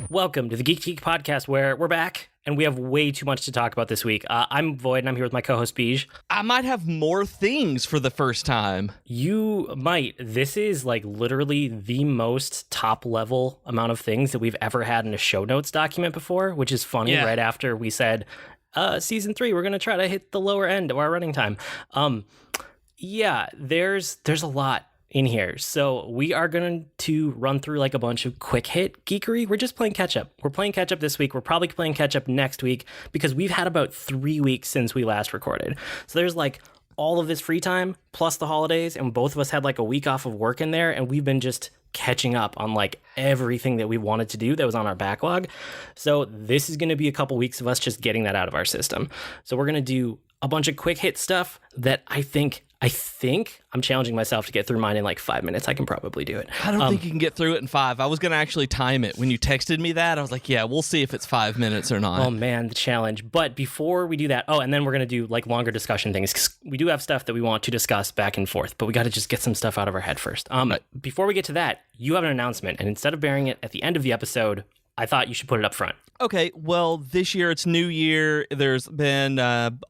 Welcome to the Geek podcast, where we're back and we have way too much to talk about this week. I'm Void and I'm here with my co-host Beige. I might have more things for the first time. You might. This is like literally the most top level amount of things that we've ever had in a show notes document before, which is funny. Right after we said season 3, we're going to try to hit the lower end of our running time. There's a lot in here. So we are going to run through like a bunch of quick hit geekery. We're just playing catch up. We're playing catch up this week. We're probably playing catch up next week because we've had about 3 weeks since we last recorded. So there's like all of this free time plus the holidays, and both of us had like a week off of work in there, and we've been just catching up on like everything that we wanted to do that was on our backlog. So this is going to be a couple weeks of us just getting that out of our system. So we're going to do a bunch of quick hit stuff that I think I'm challenging myself to get through mine in like 5 minutes. I can probably do it. I don't think you can get through it in 5. I was going to actually time it. When you texted me that, I was like, yeah, we'll see if it's 5 minutes or not. Oh man, the challenge. But before we do that, and then we're going to do like longer discussion things, 'cause we do have stuff that we want to discuss back and forth, but we got to just get some stuff out of our head first. Right. Before we get to that, you have an announcement, and instead of bearing it at the end of the episode, I thought you should put it up front. Okay, well, this year it's New Year. There's been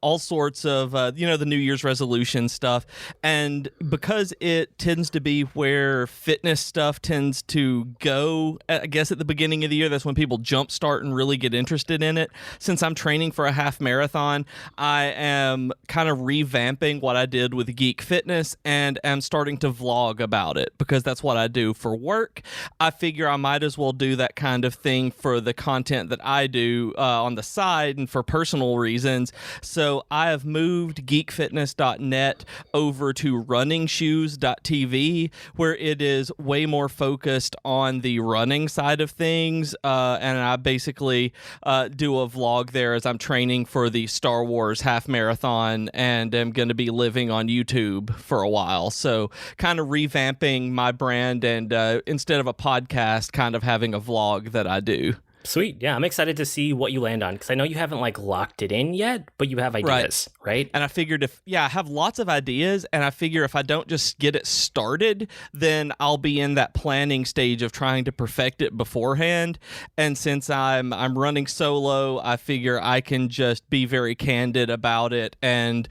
all sorts of, the New Year's resolution stuff. And because it tends to be where fitness stuff tends to go, I guess at the beginning of the year, that's when people jumpstart and really get interested in it. Since I'm training for a half marathon, I am kind of revamping what I did with Geek Fitness and am starting to vlog about it because that's what I do for work. I figure I might as well do that kind of thing for the content that I do on the side and for personal reasons. So I have moved geekfitness.net over to runningshoes.tv, where it is way more focused on the running side of things. And I basically do a vlog there as I'm training for the Star Wars half marathon and am going to be living on YouTube for a while. So kind of revamping my brand and instead of a podcast, kind of having a vlog that I do. Sweet. Yeah, I'm excited to see what you land on because I know you haven't like locked it in yet, but you have ideas, right? And I figured I have lots of ideas, and I figure if I don't just get it started, then I'll be in that planning stage of trying to perfect it beforehand. And since I'm running solo, I figure I can just be very candid about it and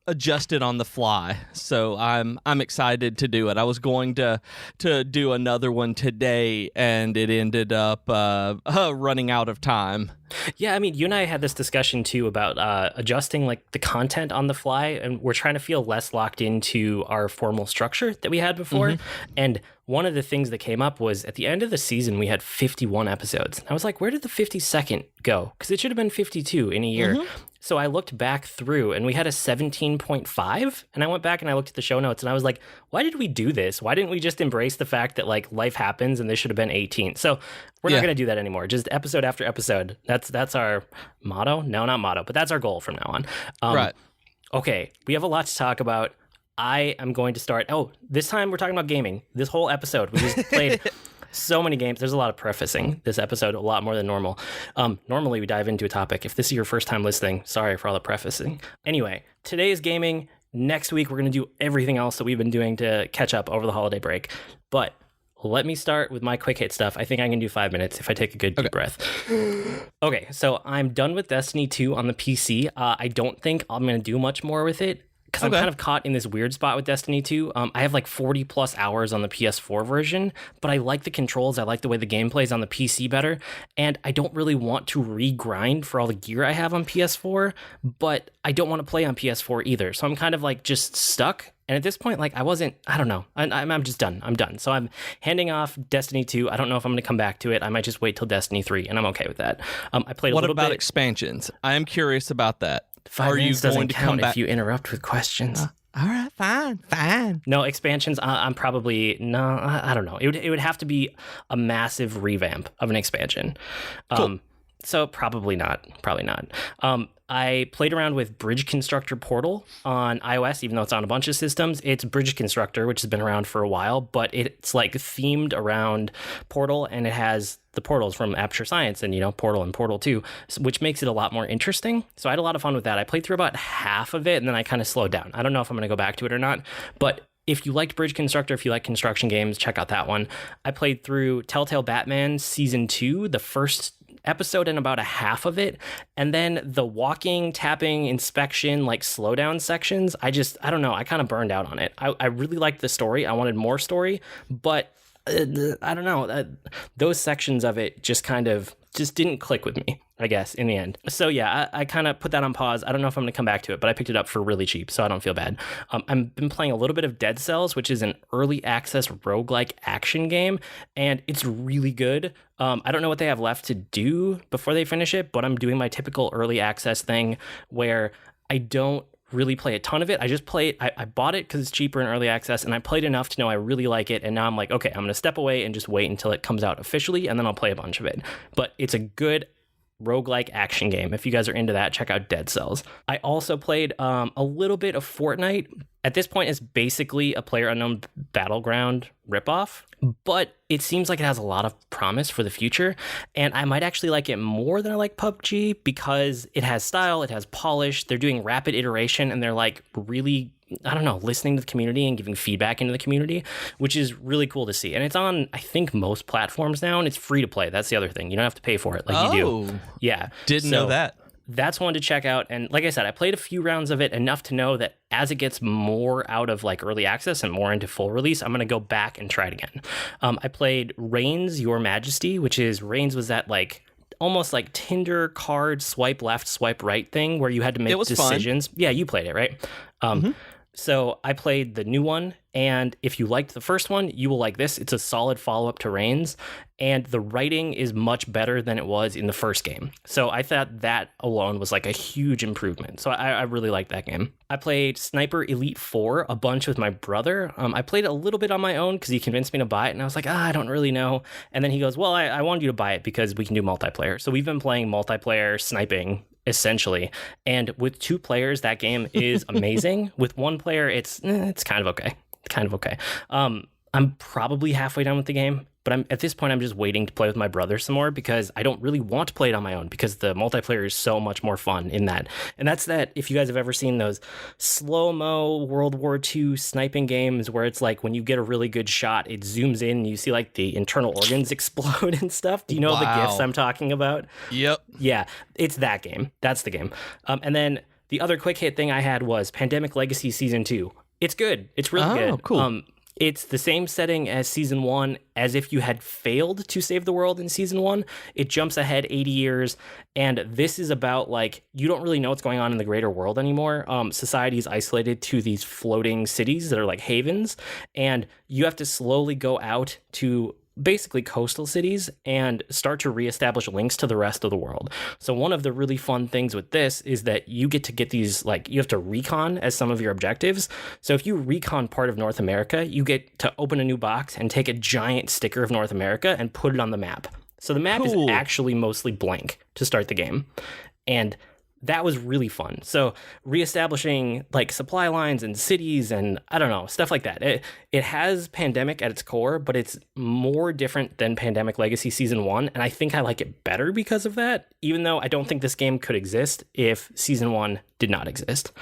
adjust it on the fly. So I'm excited to do it. I was going to do another one today, and it ended up running out of time. Yeah, I mean, you and I had this discussion too about adjusting like the content on the fly, and we're trying to feel less locked into our formal structure that we had before. And one of the things that came up was at the end of the season, we had 51 episodes. I was like, where did the 52nd go? Because it should have been 52 in a year. So I looked back through and we had a 17.5, and I went back and I looked at the show notes and I was like, why did we do this? Why didn't we just embrace the fact that like life happens and this should have been 18? So we're not going to do that anymore. Just episode after episode. That's our motto. No, not motto, but that's our goal from now on. Right. Okay. We have a lot to talk about. I am going to start. This time we're talking about gaming. This whole episode, we just played so many games. There's a lot of prefacing this episode, a lot more than normal. Normally we dive into a topic. If this is your first time listening, sorry for all the prefacing. Anyway, today is gaming. Next week, we're going to do everything else that we've been doing to catch up over the holiday break. But let me start with my quick hit stuff. I think I can do 5 minutes if I take a good deep breath. Okay, so I'm done with Destiny 2 on the PC. I don't think I'm going to do much more with it, because I'm kind of caught in this weird spot with Destiny 2. I have like 40 plus hours on the PS4 version, but I like the controls. I like the way the game plays on the PC better. And I don't really want to re-grind for all the gear I have on PS4, but I don't want to play on PS4 either. So I'm kind of like just stuck. And at this point, like I don't know. I'm just done. I'm done. So I'm handing off Destiny 2. I don't know if I'm going to come back to it. I might just wait till Destiny 3, and I'm okay with that. I played a little bit. What about expansions? I am curious about that. 5 minutes doesn't count if you interrupt with questions. All right, fine. No, expansions, I'm probably, I don't know. It would have to be a massive revamp of an expansion. Cool. So probably not. I played around with Bridge Constructor Portal on iOS, even though it's on a bunch of systems. It's Bridge Constructor, which has been around for a while, but it's like themed around Portal, and it has the portals from Aperture Science and, Portal and Portal 2, which makes it a lot more interesting. So I had a lot of fun with that. I played through about half of it, and then I kind of slowed down. I don't know if I'm going to go back to it or not, but if you liked Bridge Constructor, if you like construction games, check out that one. I played through Telltale Batman Season 2, the first episode and about a half of it, and then the walking, tapping, inspection, like slowdown sections, I don't know, I kind of burned out on it. I really liked the story. I wanted more story, but I don't know, those sections of it just didn't click with me, I guess, in the end. So yeah, I kind of put that on pause. I don't know if I'm going to come back to it, but I picked it up for really cheap, so I don't feel bad. I've been playing a little bit of Deadcells, which is an early access roguelike action game, and it's really good. I don't know what they have left to do before they finish it, but I'm doing my typical early access thing where I don't really play a ton of it. I just play it. I bought it because it's cheaper in early access, and I played enough to know I really like it. And now I'm like, okay, I'm going to step away and just wait until it comes out officially, and then I'll play a bunch of it. But it's a good roguelike action game. If you guys are into that, check out Deadcells. I also played a little bit of Fortnite. At this point, it's basically a PlayerUnknown Battleground ripoff, but it seems like it has a lot of promise for the future, and I might actually like it more than I like PUBG because it has style, it has polish, they're doing rapid iteration, and they're like really, I don't know, listening to the community and giving feedback into the community, which is really cool to see. And it's on, I think, most platforms now, and it's free to play. That's the other thing. You don't have to pay for it like you do. Yeah. Didn't know that. That's one to check out. And like I said, I played a few rounds of it, enough to know that as it gets more out of like early access and more into full release, I'm going to go back and try it again. I played Reigns, Your Majesty, which is, Reigns was that like almost like Tinder card swipe left, swipe right thing where you had to make decisions. Fun. Yeah, you played it, right? So I played the new one, and if you liked the first one, you will like this. It's a solid follow-up to Reigns, and the writing is much better than it was in the first game. So I thought that alone was like a huge improvement. So I really liked that game. I played Sniper Elite 4 a bunch with my brother. I played it a little bit on my own because he convinced me to buy it, and I was like, I don't really know. And then he goes, well, I wanted you to buy it because we can do multiplayer. So we've been playing multiplayer sniping essentially, and with 2 players that game is amazing. With 1 player it's kind of okay. I'm probably halfway done with the game, but at this point I'm just waiting to play with my brother some more because I don't really want to play it on my own because the multiplayer is so much more fun in that. And that's that, if you guys have ever seen those slow-mo World War II sniping games where it's like when you get a really good shot, it zooms in and you see like the internal organs explode and stuff. Do you know the GIFs I'm talking about? Yep. Yeah, it's that game. That's the game. And then the other quick hit thing I had was Pandemic Legacy Season 2. It's good. It's really good. Cool. It's the same setting as Season 1, as if you had failed to save the world in Season 1. It jumps ahead 80 years, and this is about, like, you don't really know what's going on in the greater world anymore. Society is isolated to these floating cities that are like havens, and you have to slowly go out to basically coastal cities and start to reestablish links to the rest of the world. So one of the really fun things with this is that you get these, like, you have to recon as some of your objectives. So if you recon part of North America, you get to open a new box and take a giant sticker of North America and put it on the map. So the map is actually mostly blank to start the game. And that was really fun. So reestablishing like supply lines and cities and I don't know, stuff like that. It has Pandemic at its core, but it's more different than Pandemic Legacy Season 1. And I think I like it better because of that, even though I don't think this game could exist if Season 1 did not exist.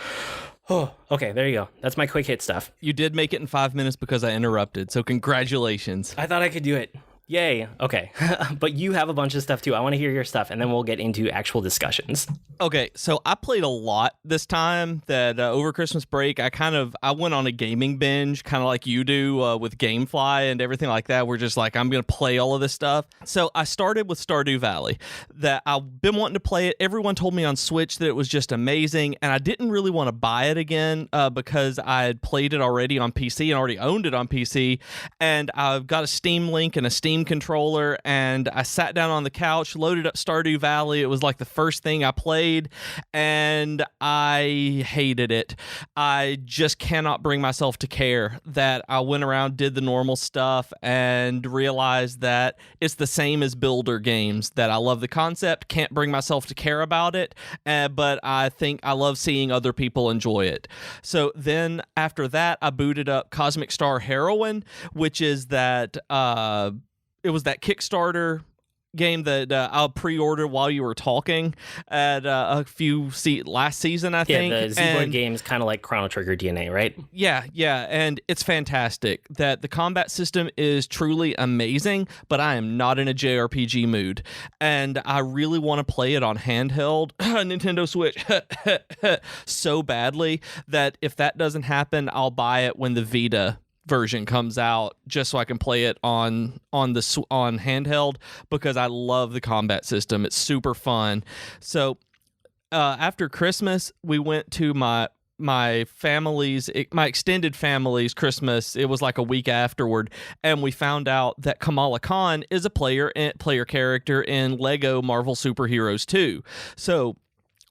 Oh, okay, there you go. That's my quick hit stuff. You did make it in 5 minutes because I interrupted, so congratulations. I thought I could do it. Yay. Okay. But you have a bunch of stuff too. I want to hear your stuff, and then we'll get into actual discussions. Okay. So I played a lot this time that over Christmas break, I went on a gaming binge, kind of like you do with Gamefly and everything like that. We're just like, I'm going to play all of this stuff. So I started with Stardew Valley. That I've been wanting to play it. Everyone told me on Switch that it was just amazing, and I didn't really want to buy it again because I had played it already on PC and already owned it on PC, and I've got a Steam Link and a Steam controller, and I sat down on the couch, loaded up Stardew Valley. It was like the first thing I played, and I hated it. I just cannot bring myself to care. That I went around, did the normal stuff, and realized that it's the same as builder games, that I love the concept, can't bring myself to care about it, but I think I love seeing other people enjoy it. So then after that, I booted up Cosmic Star Heroine, which is that it was that Kickstarter game that I'll pre-order while you were talking at last season, I think. Yeah, the Z-Board game's kind of like Chrono Trigger DNA, right? Yeah, and it's fantastic. That the combat system is truly amazing, but I am not in a JRPG mood, and I really want to play it on handheld Nintendo Switch so badly that if that doesn't happen, I'll buy it when the Vita version comes out just so I can play it on handheld, because I love the combat system. It's super fun. So after Christmas, we went to my extended family's Christmas. It was like a week afterward, and we found out that Kamala Khan is a player character in Lego Marvel Superheroes 2. So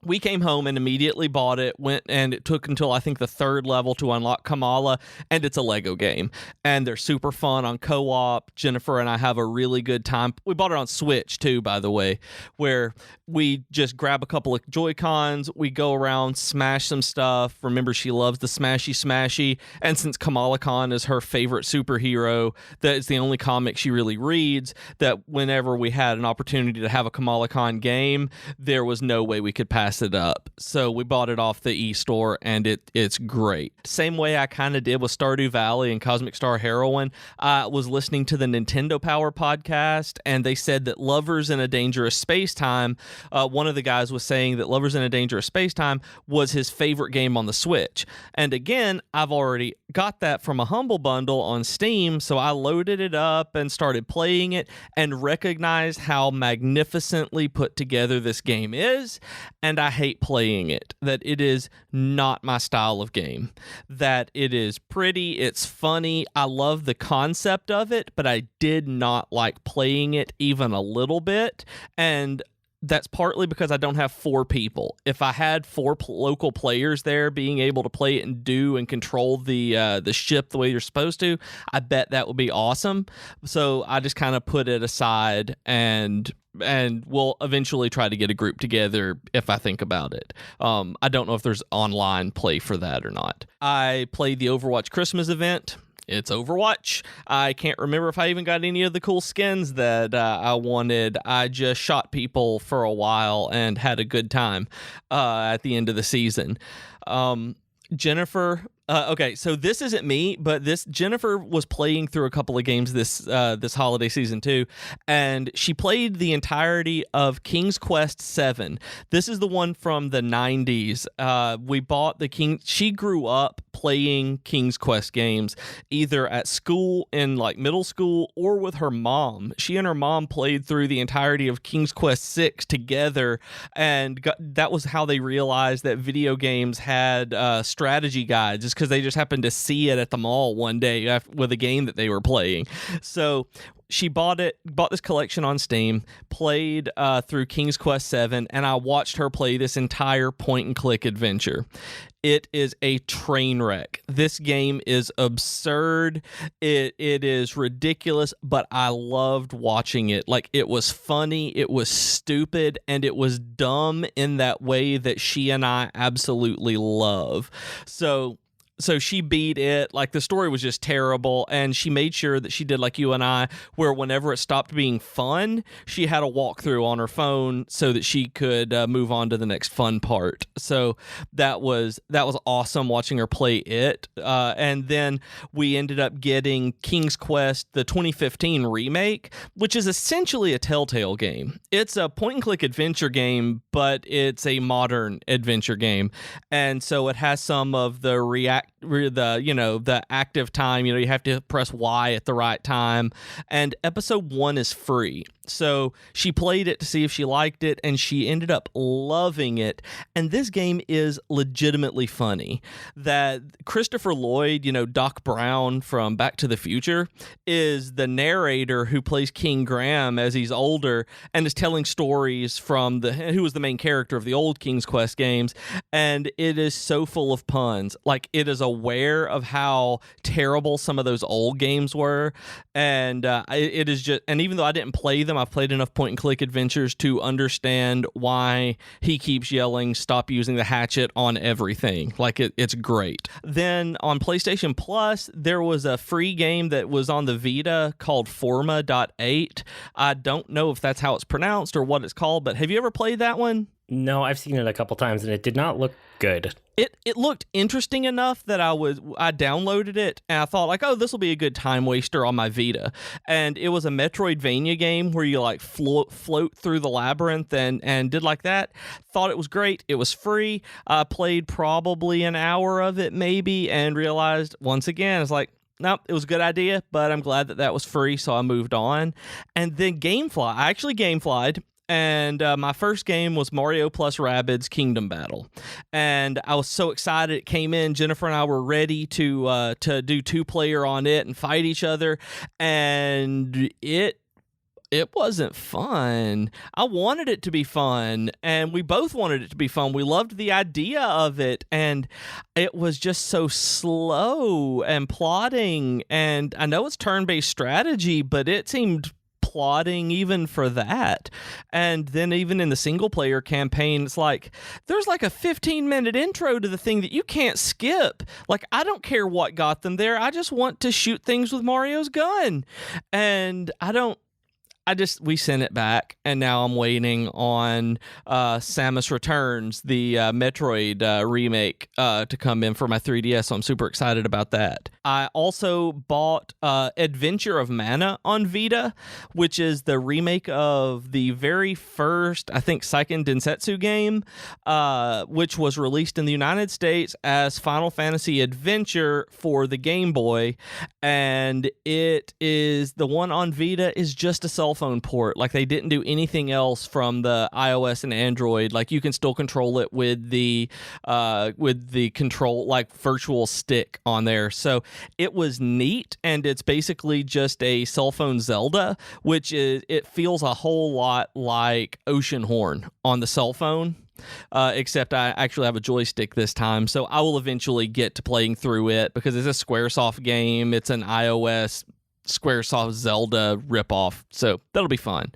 we came home and immediately bought it, and it took until I think the 3rd level to unlock Kamala, and it's a Lego game. And they're super fun on co-op. Jennifer and I have a really good time. We bought it on Switch too, by the way, where we just grab a couple of Joy-Cons, we go around, smash some stuff. Remember, she loves the smashy. And since Kamala Khan is her favorite superhero, that is the only comic she really reads, that whenever we had an opportunity to have a Kamala Khan game, there was no way we could pass it up. So we bought it off the e-store, and it's great. Same way I kind of did with Stardew Valley and Cosmic Star Heroine. I was listening to the Nintendo Power podcast, and they said that Lovers in a Dangerous Spacetime, one of the guys was saying that Lovers in a Dangerous Spacetime was his favorite game on the Switch. And again, I've already got that from a Humble Bundle on Steam, so I loaded it up and started playing it and recognized how magnificently put together this game is, and I hate playing it. That it is not my style of game. That it is pretty, it's funny, I love the concept of it, but I did not like playing it even a little bit, and that's partly because I don't have 4 people. If I had 4 local players there being able to play it and do and control the ship the way you're supposed to, I bet that would be awesome. So I just kind of put it aside, and we'll eventually try to get a group together if I think about it. I don't know if there's online play for that or not. I played the Overwatch Christmas event. It's Overwatch. I can't remember if I even got any of the cool skins that I wanted. I just shot people for a while and had a good time at the end of the season. Jennifer, okay, so this isn't me, but Jennifer was playing through a couple of games this holiday season too, and she played the entirety of King's Quest VII. This is the one from the 90s. We bought she grew up playing King's Quest games either at school in like middle school or with her mom. She and her mom played through the entirety of King's Quest VI together, and that was how they realized that video games had strategy guides, just because they just happened to see it at the mall one day with a game that they were playing. So she bought this collection on Steam, played through King's Quest VII, and I watched her play this entire point-and-click adventure. It is a train wreck. This game is absurd. It is ridiculous, but I loved watching it. Like, it was funny, it was stupid, and it was dumb in that way that she and I absolutely love. So she beat it. Like, the story was just terrible, and she made sure that she did like you and I, where whenever it stopped being fun, she had a walkthrough on her phone so that she could move on to the next fun part. So that was awesome watching her play it. And then we ended up getting King's Quest, the 2015 remake, which is essentially a Telltale game. It's a point-and-click adventure game, but it's a modern adventure game, and so it has some of the the active time. You have to press Y at the right time, and episode 1 is free. So she played it to see if she liked it, and she ended up loving it. And this game is legitimately funny. That Christopher Lloyd, Doc Brown from Back to the Future, is the narrator who plays King Graham as he's older and is telling stories from who was the main character of the old King's Quest games. And it is so full of puns. Like, it is a aware of how terrible some of those old games were, and it is just. And even though I didn't play them, I've played enough point-and-click adventures to understand why he keeps yelling, "Stop using the hatchet on everything." Like it's great. Then on PlayStation Plus, there was a free game that was on the Vita called Forma.8. I don't know if that's how it's pronounced or what it's called, but have you ever played that one? No, I've seen it a couple times, and it did not look good. It looked interesting enough that I downloaded it, and I thought, like, oh, this will be a good time waster on my Vita. And it was a Metroidvania game where you, like, float through the labyrinth and did like that. Thought it was great. It was free. I played probably an hour of it, maybe, and realized, once again, it's like, nope, it was a good idea, but I'm glad that was free, so I moved on. And then Gamefly. I actually Gameflyed. And my first game was Mario plus Rabbids Kingdom Battle, and I was so excited it came in. Jennifer and I were ready to do 2-player on it and fight each other, and it wasn't fun. I wanted it to be fun, and we both wanted it to be fun. We loved the idea of it, and it was just so slow and plotting. And I know it's turn-based strategy, but it seemed plotting even for that. And then even in the single player campaign, it's like there's like a 15-minute intro to the thing that you can't skip. Like, I don't care what got them there. I just want to shoot things with Mario's gun. And we sent it back, and now I'm waiting on Samus Returns, the Metroid remake, to come in for my 3DS, so I'm super excited about that. I also bought Adventure of Mana on Vita, which is the remake of the very first, I think, Seiken Densetsu game, which was released in the United States as Final Fantasy Adventure for the Game Boy, and it is, the one on Vita is just a cell phone port. Like, they didn't do anything else from the iOS and Android. Like, you can still control it with the control, like, virtual stick on there. So it was neat, and it's basically just a cell phone Zelda, which is, it feels a whole lot like Oceanhorn on the cell phone. Except I actually have a joystick this time, so I will eventually get to playing through it because it's a Squaresoft game. It's an iOS Squaresoft Zelda ripoff, so that'll be fun.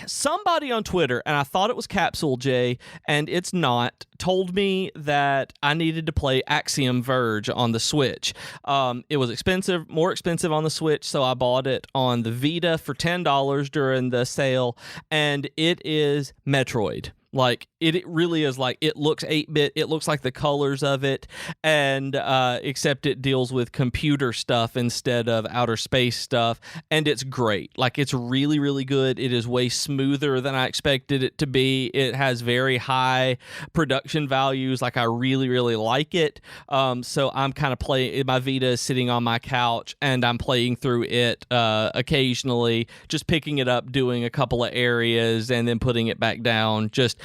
Somebody on Twitter, and I thought it was Capsule J, and it's not, told me that I needed to play Axiom Verge on the Switch. It was expensive, more expensive on the Switch, so I bought it on the Vita for $10 during the sale, and it is Metroid. Like, it really is, like, it looks 8-bit, it looks like the colors of it, and except it deals with computer stuff instead of outer space stuff, and it's great. Like, it's really, really good. It is way smoother than I expected it to be. It has very high production values. Like, I really, really like it. So I'm kind of playing, my Vita is sitting on my couch, and I'm playing through it occasionally, just picking it up, doing a couple of areas, and then putting it back down. Just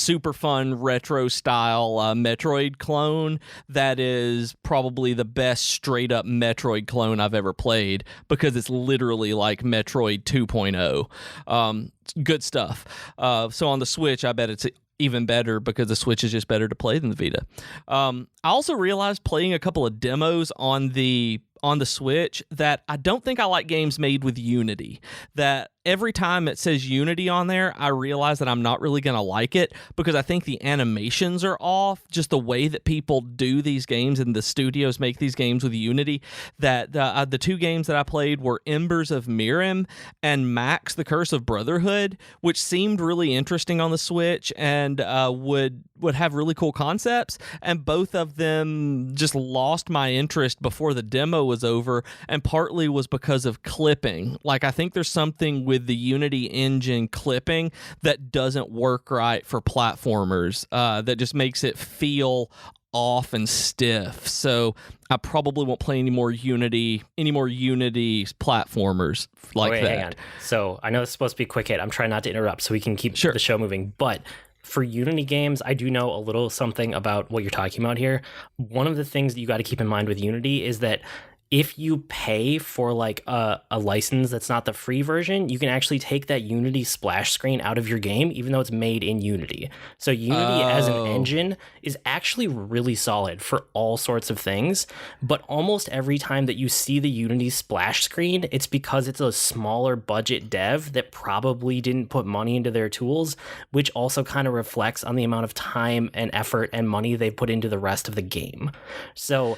super fun retro style Metroid clone that is probably the best straight up Metroid clone I've ever played, because it's literally like Metroid 2.0. Good stuff. So on the Switch, I bet it's even better because the Switch is just better to play than the Vita. I also realized playing a couple of demos on the Switch that I don't think I like games made with Unity. That every time it says Unity on there, I realize that I'm not really going to like it because I think the animations are off, just the way that people do these games and the studios make these games with Unity. That the two games that I played were Embers of Mirim and Max, The Curse of Brotherhood, which seemed really interesting on the Switch and would have really cool concepts, and both of them just lost my interest before the demo was over, and partly was because of clipping. Like, I think there's something with the Unity engine clipping that doesn't work right for platformers, that just makes it feel off and stiff. So I probably won't play any more Unity platformers like that. Hang on. So I know it's supposed to be a quick hit. I'm trying not to interrupt so we can keep the show moving, but for Unity games, I do know a little something about what you're talking about here. One of the things that you got to keep in mind with Unity is that if you pay for like a license that's not the free version, you can actually take that Unity splash screen out of your game, even though it's made in Unity. So Unity as an engine is actually really solid for all sorts of things. But almost every time that you see the Unity splash screen, it's because it's a smaller budget dev that probably didn't put money into their tools, which also kind of reflects on the amount of time and effort and money they put into the rest of the game. So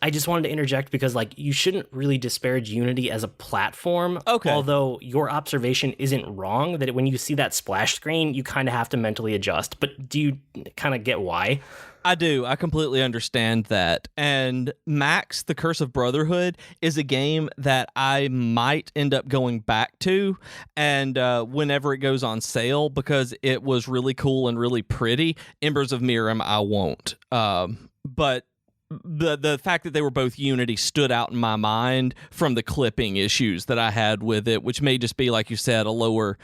I just wanted to interject because, like, you shouldn't really disparage Unity as a platform. Okay. Although your observation isn't wrong, that when you see that splash screen, you kind of have to mentally adjust. But do you kind of get why? I do. I completely understand that. And Max, The Curse of Brotherhood is a game that I might end up going back to and whenever it goes on sale, because it was really cool and really pretty. Embers of Miriam, I won't. But the fact that they were both Unity stood out in my mind from the clipping issues that I had with it, which may just be, like you said, a lower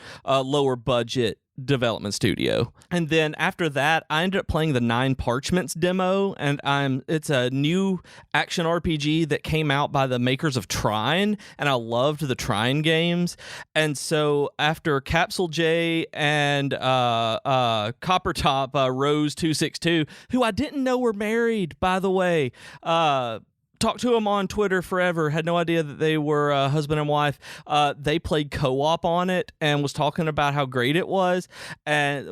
budget development studio. And then after that, I ended up playing the 9 Parchments demo, and it's a new action RPG that came out by the makers of Trine, and I loved the Trine games. And so after Capsule J and Copper Top Rose 262, who I didn't know were married, by the way, talked to them on Twitter forever, had no idea that they were husband and wife. They played co-op on it and was talking about how great it was, and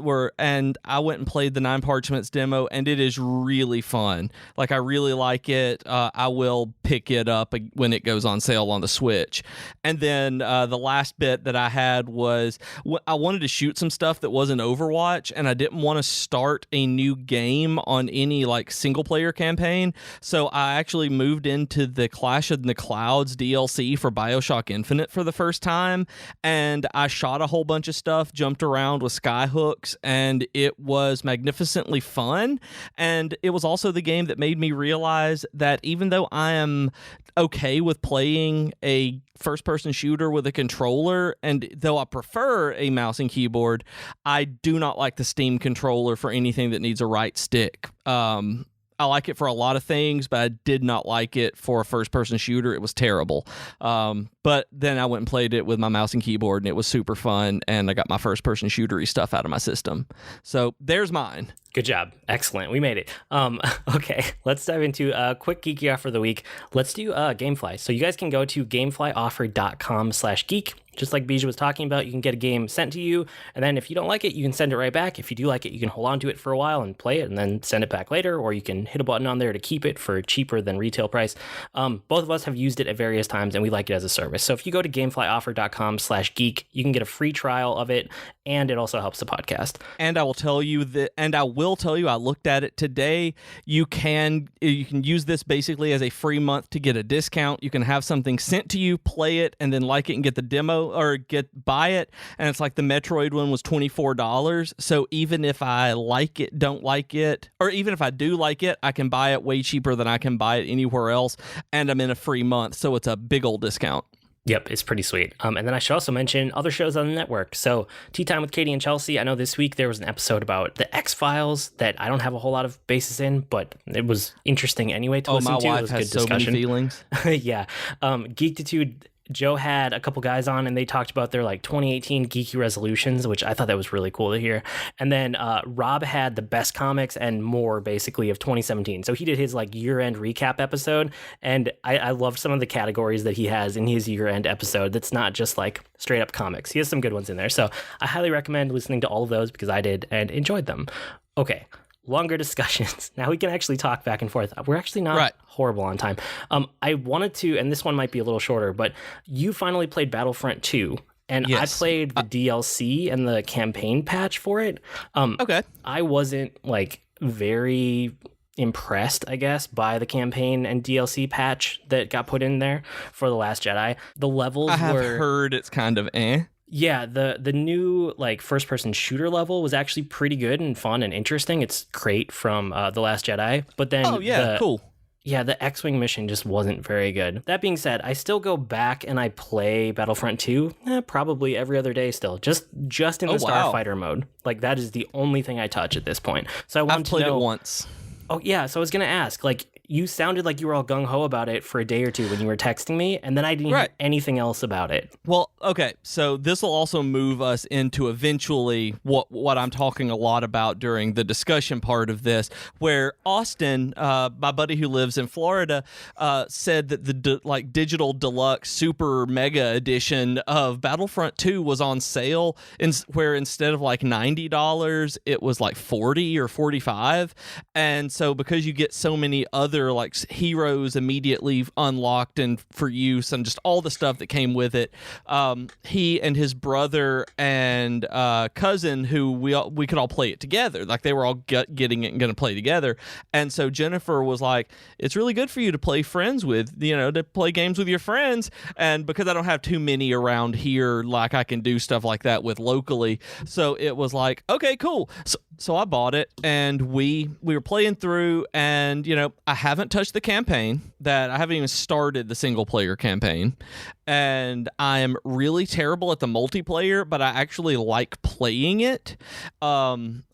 I went and played the 9 Parchments demo, and it is really fun. Like, I really like it. I will pick it up when it goes on sale on the Switch. And then the last bit that I had was I wanted to shoot some stuff that wasn't Overwatch, and I didn't want to start a new game on any like single player campaign, so I actually moved into the Clash of the Clouds DLC for Bioshock Infinite for the first time, and I shot a whole bunch of stuff, jumped around with skyhooks, and it was magnificently fun. And it was also the game that made me realize that even though I am okay with playing a first-person shooter with a controller, and though I prefer a mouse and keyboard, I do not like the Steam controller for anything that needs a right stick. I like it for a lot of things, but I did not like it for a first-person shooter. It was terrible. But then I went and played it with my mouse and keyboard, and it was super fun, and I got my first-person shootery stuff out of my system. So there's mine. Good job. Excellent. We made it. Okay, let's dive into a quick geeky offer of the week. Let's do Gamefly. So you guys can go to gameflyoffer.com/geek. Just like Bijou was talking about, you can get a game sent to you, and then if you don't like it, you can send it right back. If you do like it, you can hold on to it for a while and play it, and then send it back later, or you can hit a button on there to keep it for cheaper than retail price. Both of us have used it at various times, and we like it as a service. So if you go to gameflyoffer.com/geek, you can get a free trial of it, and it also helps the podcast. And I will tell you, I looked at it today. You can use this basically as a free month to get a discount. You can have something sent to you, play it, and then like it and get the demo or buy it. And it's like the Metroid one was $24. So even if I like it, don't like it, or even if I do like it, I can buy it way cheaper than I can buy it anywhere else. And I'm in a free month. So it's a big old discount. Yep, it's pretty sweet. And then I should also mention other shows on the network. So Tea Time with Katie and Chelsea. I know this week there was an episode about the X-Files that I don't have a whole lot of basis in, but it was interesting anyway to listen to. My It was wife a has good so many discussion. feelings. Yeah. Geektitude, Joe had a couple guys on, and they talked about their like 2018 geeky resolutions, which I thought that was really cool to hear. And then Rob had the best comics and more basically of 2017. So he did his like year-end recap episode, and I loved some of the categories that he has in his year-end episode. That's not just like straight up comics. He has some good ones in there. So I highly recommend listening to all of those because I did and enjoyed them. Okay. Longer discussions. Now we can actually talk back and forth. We're actually not horrible on time. I wanted to, and this one might be a little shorter, but you finally played Battlefront 2, and yes. I played the DLC and the campaign patch for it. Okay. I wasn't like very impressed, I guess, by the campaign and DLC patch that got put in there for The Last Jedi. The levels I have heard it's kind of eh. Yeah, the new like first person shooter level was actually pretty good and fun and interesting. It's Crate from The Last Jedi, but then cool. Yeah, the X-Wing mission just wasn't very good. That being said, I still go back and I play Battlefront 2 probably every other day still, just in the Starfighter mode. Like that is the only thing I touch at this point. So I've played it once. Oh yeah, so I was gonna ask, like, you sounded like you were all gung-ho about it for a day or two when you were texting me, and then I didn't hear anything else about it. Well, okay, so this will also move us into eventually what I'm talking a lot about during the discussion part of this, where Austin, my buddy who lives in Florida, said that the digital deluxe super mega edition of Battlefront 2 was on sale, where instead of like $90, it was like $40 or $45, and so because you get so many other like heroes immediately unlocked and for use and just all the stuff that came with it, he and his brother and cousin, who we could all play it together, like they were all getting it and going to play together. And so Jennifer was like, it's really good for you to play friends with, to play games with your friends. And because I don't have too many around here, like I can do stuff like that with locally, so it was like, okay, cool. So I bought it, and we were playing through, and I haven't touched the campaign. That I haven't even started the single player campaign, and I am really terrible at the multiplayer, but I actually like playing it.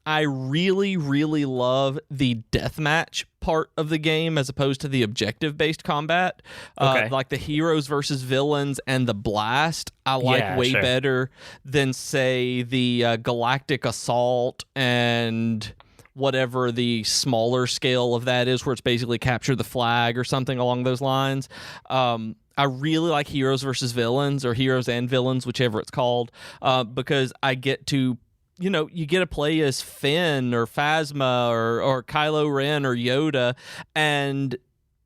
I really, really love the deathmatch part of the game as opposed to the objective-based combat. Like the heroes versus villains and the blast, I like way better than, say, the galactic assault and whatever the smaller scale of that is, where it's basically capture the flag or something along those lines. I really like heroes versus villains, or heroes and villains, whichever it's called, because I get to, you get to play as Finn or Phasma or Kylo Ren or Yoda, and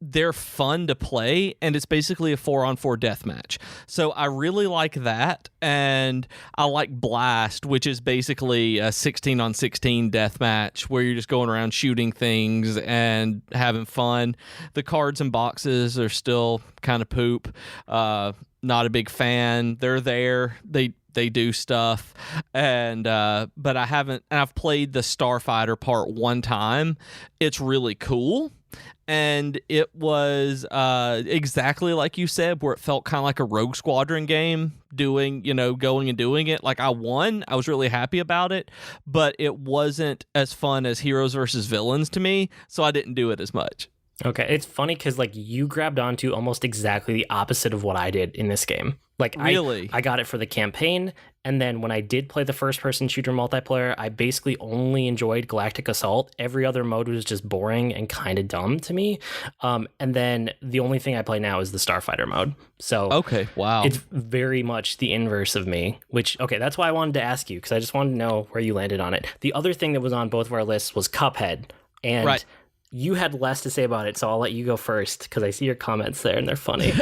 they're fun to play, and it's basically a 4-on-4 deathmatch. So I really like that, and I like Blast, which is basically a 16-on-16 deathmatch where you're just going around shooting things and having fun. The cards and boxes are still kind of poop. Not a big fan. They're there. They do stuff, and but I haven't. And I've played the Starfighter part one time. It's really cool. And it was exactly like you said, where it felt kind of like a Rogue Squadron game, going and doing it. Like I won, I was really happy about it, but it wasn't as fun as Heroes versus Villains to me, so I didn't do it as much. Okay, it's funny because like you grabbed onto almost exactly the opposite of what I did in this game. Like really, I got it for the campaign, and then when I did play the first-person shooter multiplayer, I basically only enjoyed Galactic Assault. Every other mode was just boring and kind of dumb to me. And then the only thing I play now is the Starfighter mode. So okay, wow, it's very much the inverse of me. Which that's why I wanted to ask you, because I just wanted to know where you landed on it. The other thing that was on both of our lists was Cuphead, and right. You had less to say about it, so I'll let you go first because I see your comments there and they're funny.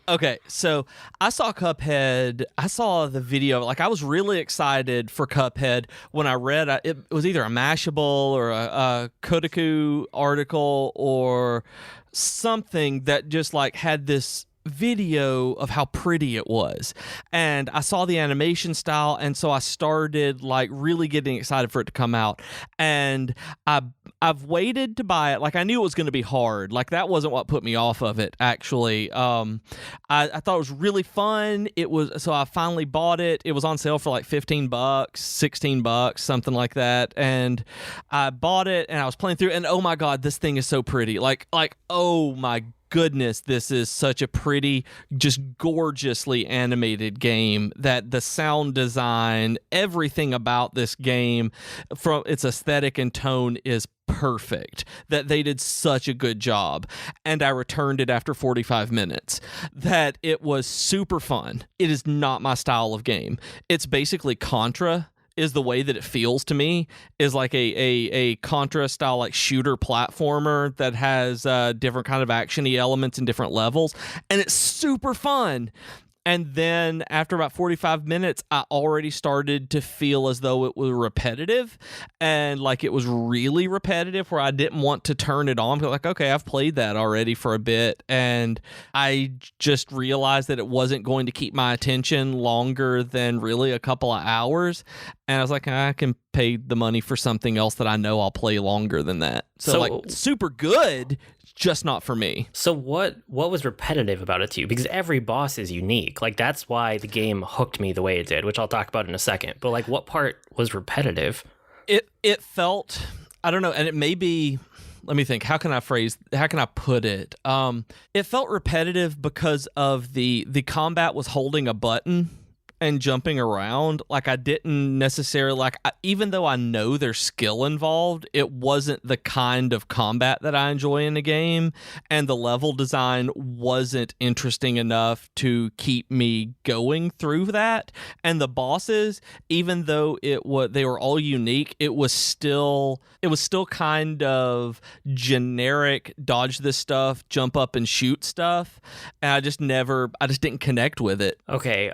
Okay, so I saw Cuphead. I saw the video. Like, I was really excited for Cuphead when I read it was either a Mashable or a Kotaku article or something that just like had this video of how pretty it was, and I saw the animation style, and so I started like really getting excited for it to come out. And I've waited to buy it. Like, I knew it was going to be hard. Like, that wasn't what put me off of it, actually. I thought it was really fun. So I finally bought it. It was on sale for like $15, $16, something like that, and I bought it, and I was playing through, and oh my god, this thing is so pretty. Like oh my goodness, this is such a pretty, just gorgeously animated game, that the sound design, everything about this game from its aesthetic and tone is perfect, that they did such a good job. And I returned it after 45 minutes. That it was super fun. It is not my style of game. It's basically Contra, is the way that it feels to me, is like a Contra style like shooter platformer that has different kind of action-y elements and different levels, and it's super fun. And then after about 45 minutes, I already started to feel as though it was repetitive, and like it was really repetitive, where I didn't want to turn it on. Like, okay, I've played that already for a bit, and I just realized that it wasn't going to keep my attention longer than really a couple of hours. And I was like, I can pay the money for something else that I know I'll play longer than that. So like, super good, just not for me. So what was repetitive about it to you? Because every boss is unique. Like, that's why the game hooked me the way it did, which I'll talk about in a second. But like, what part was repetitive? It felt, I don't know, and it may be let me think. How can I put it? It felt repetitive because of the combat was holding a button and jumping around. Like, I didn't necessarily even though I know there's skill involved, it wasn't the kind of combat that I enjoy in a game, and the level design wasn't interesting enough to keep me going through that. And the bosses, even though they were all unique, it was still kind of generic, dodge this stuff, jump up and shoot stuff, and I just didn't connect with it. Okay,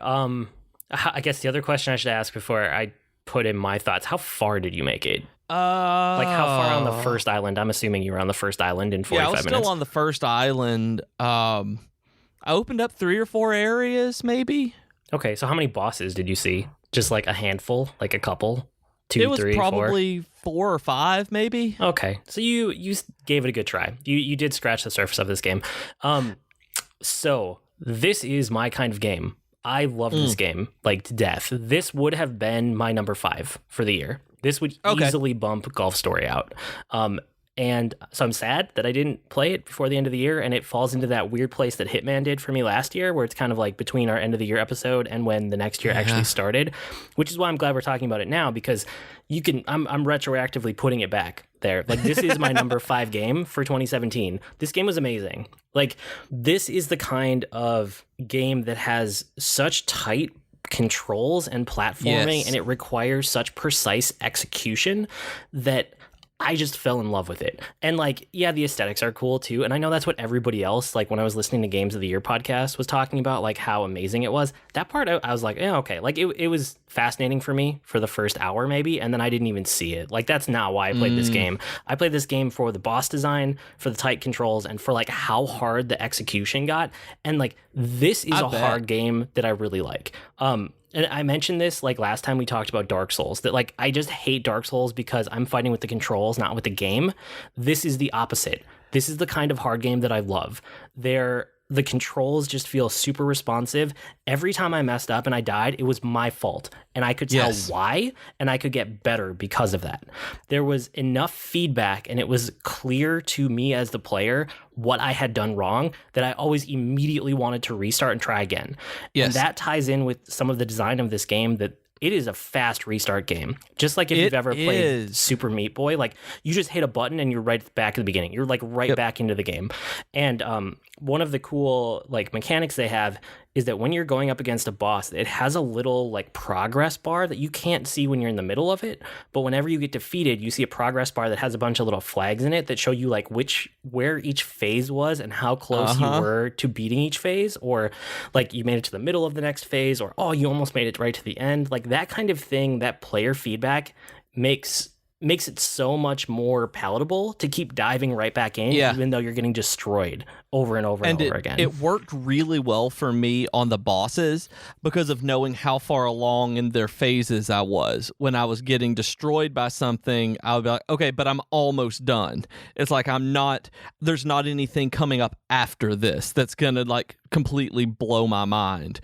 I guess the other question I should ask before I put in my thoughts, how far did you make it? Like, how far on the first island? I'm assuming you were on the first island in 45 minutes. Yeah, I was still on the first island. I opened up 3 or 4 areas, maybe. Okay, so how many bosses did you see? Just like a handful? Like a couple? 2, 3, 4? It was probably 4 or 5, maybe. Okay, so you gave it a good try. You did scratch the surface of this game. So this is my kind of game. I love this game, like, to death. This would have been my number 5 for the year. This would easily bump Golf Story out. And so I'm sad that I didn't play it before the end of the year, and it falls into that weird place that Hitman did for me last year, where it's kind of like between our end of the year episode and when the next year actually started, which is why I'm glad we're talking about it now, because I'm retroactively putting it back there. Like, this is my number 5 game for 2017. This game was amazing. Like, this is the kind of game that has such tight controls and platforming, and it requires such precise execution that I just fell in love with it. And, like, yeah, the aesthetics are cool too. And I know that's what everybody else, like, when I was listening to Games of the Year podcast, was talking about, like, how amazing it was. That part, I was like, yeah, okay. Like, it was fascinating for me for the first hour maybe, and then I didn't even see it. Like, that's not why I played this game. I played this game for the boss design, for the tight controls, and for, like, how hard the execution got. And, like, this is a hard game that I really like. And I mentioned this, like, last time we talked about Dark Souls, that, like, I just hate Dark Souls because I'm fighting with the controls, not with the game. This is the opposite. This is the kind of hard game that I love. The controls just feel super responsive. Every time I messed up and I died, it was my fault. And I could tell why, and I could get better because of that. There was enough feedback, and it was clear to me as the player what I had done wrong, that I always immediately wanted to restart and try again. And that ties in with some of the design of this game, that it is a fast restart game. Just like if you've ever played Super Meat Boy, like, you just hit a button and you're right back at the beginning. You're, like, right back into the game. And one of the cool, like, mechanics they have is that when you're going up against a boss, it has a little, like, progress bar that you can't see when you're in the middle of it. But whenever you get defeated, you see a progress bar that has a bunch of little flags in it that show you, like, where each phase was and how close you were to beating each phase, or, like, you made it to the middle of the next phase, or, oh, you almost made it right to the end. Like, that kind of thing, that player feedback makes it so much more palatable to keep diving right back in, even though you're getting destroyed over and over and over again. It worked really well for me on the bosses because of knowing how far along in their phases I was. When I was getting destroyed by something, I would be like, okay, but I'm almost done. It's like there's not anything coming up after this that's going to, like, completely blow my mind.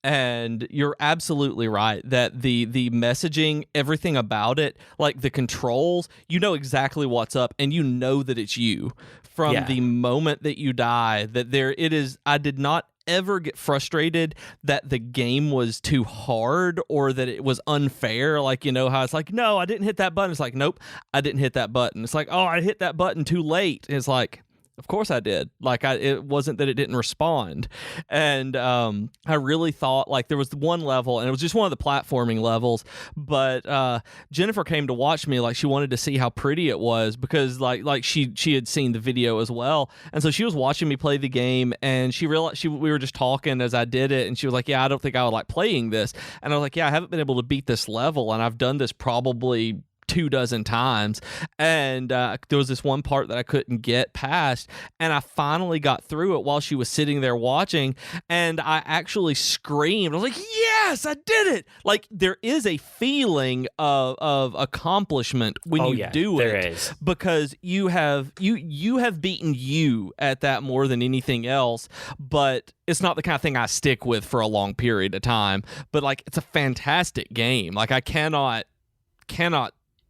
And you're absolutely right that the messaging, everything about it, like the controls, you know exactly what's up, and you know that it's you from the moment that you die. That it is. I did not ever get frustrated that the game was too hard or that it was unfair. Like, you know how it's like, no, I didn't hit that button. It's like, nope, I didn't hit that button. It's like, oh, I hit that button too late. It's like, of course I did. Like, it wasn't that it didn't respond. And I really thought, like, there was one level, and it was just one of the platforming levels, but Jennifer came to watch me. Like, she wanted to see how pretty it was because, like she had seen the video as well. And so she was watching me play the game, and she realized we were just talking as I did it, and she was like, yeah, I don't think I would like playing this. And I was like, yeah, I haven't been able to beat this level, and I've done this probably 24 times, and there was this one part that I couldn't get past, and I finally got through it while she was sitting there watching, and I actually screamed. I was like, yes, I did it. Like, there is a feeling of accomplishment when you do it. There is. Because you have beaten you at that more than anything else, but it's not the kind of thing I stick with for a long period of time. But, like, it's a fantastic game. Like, I cannot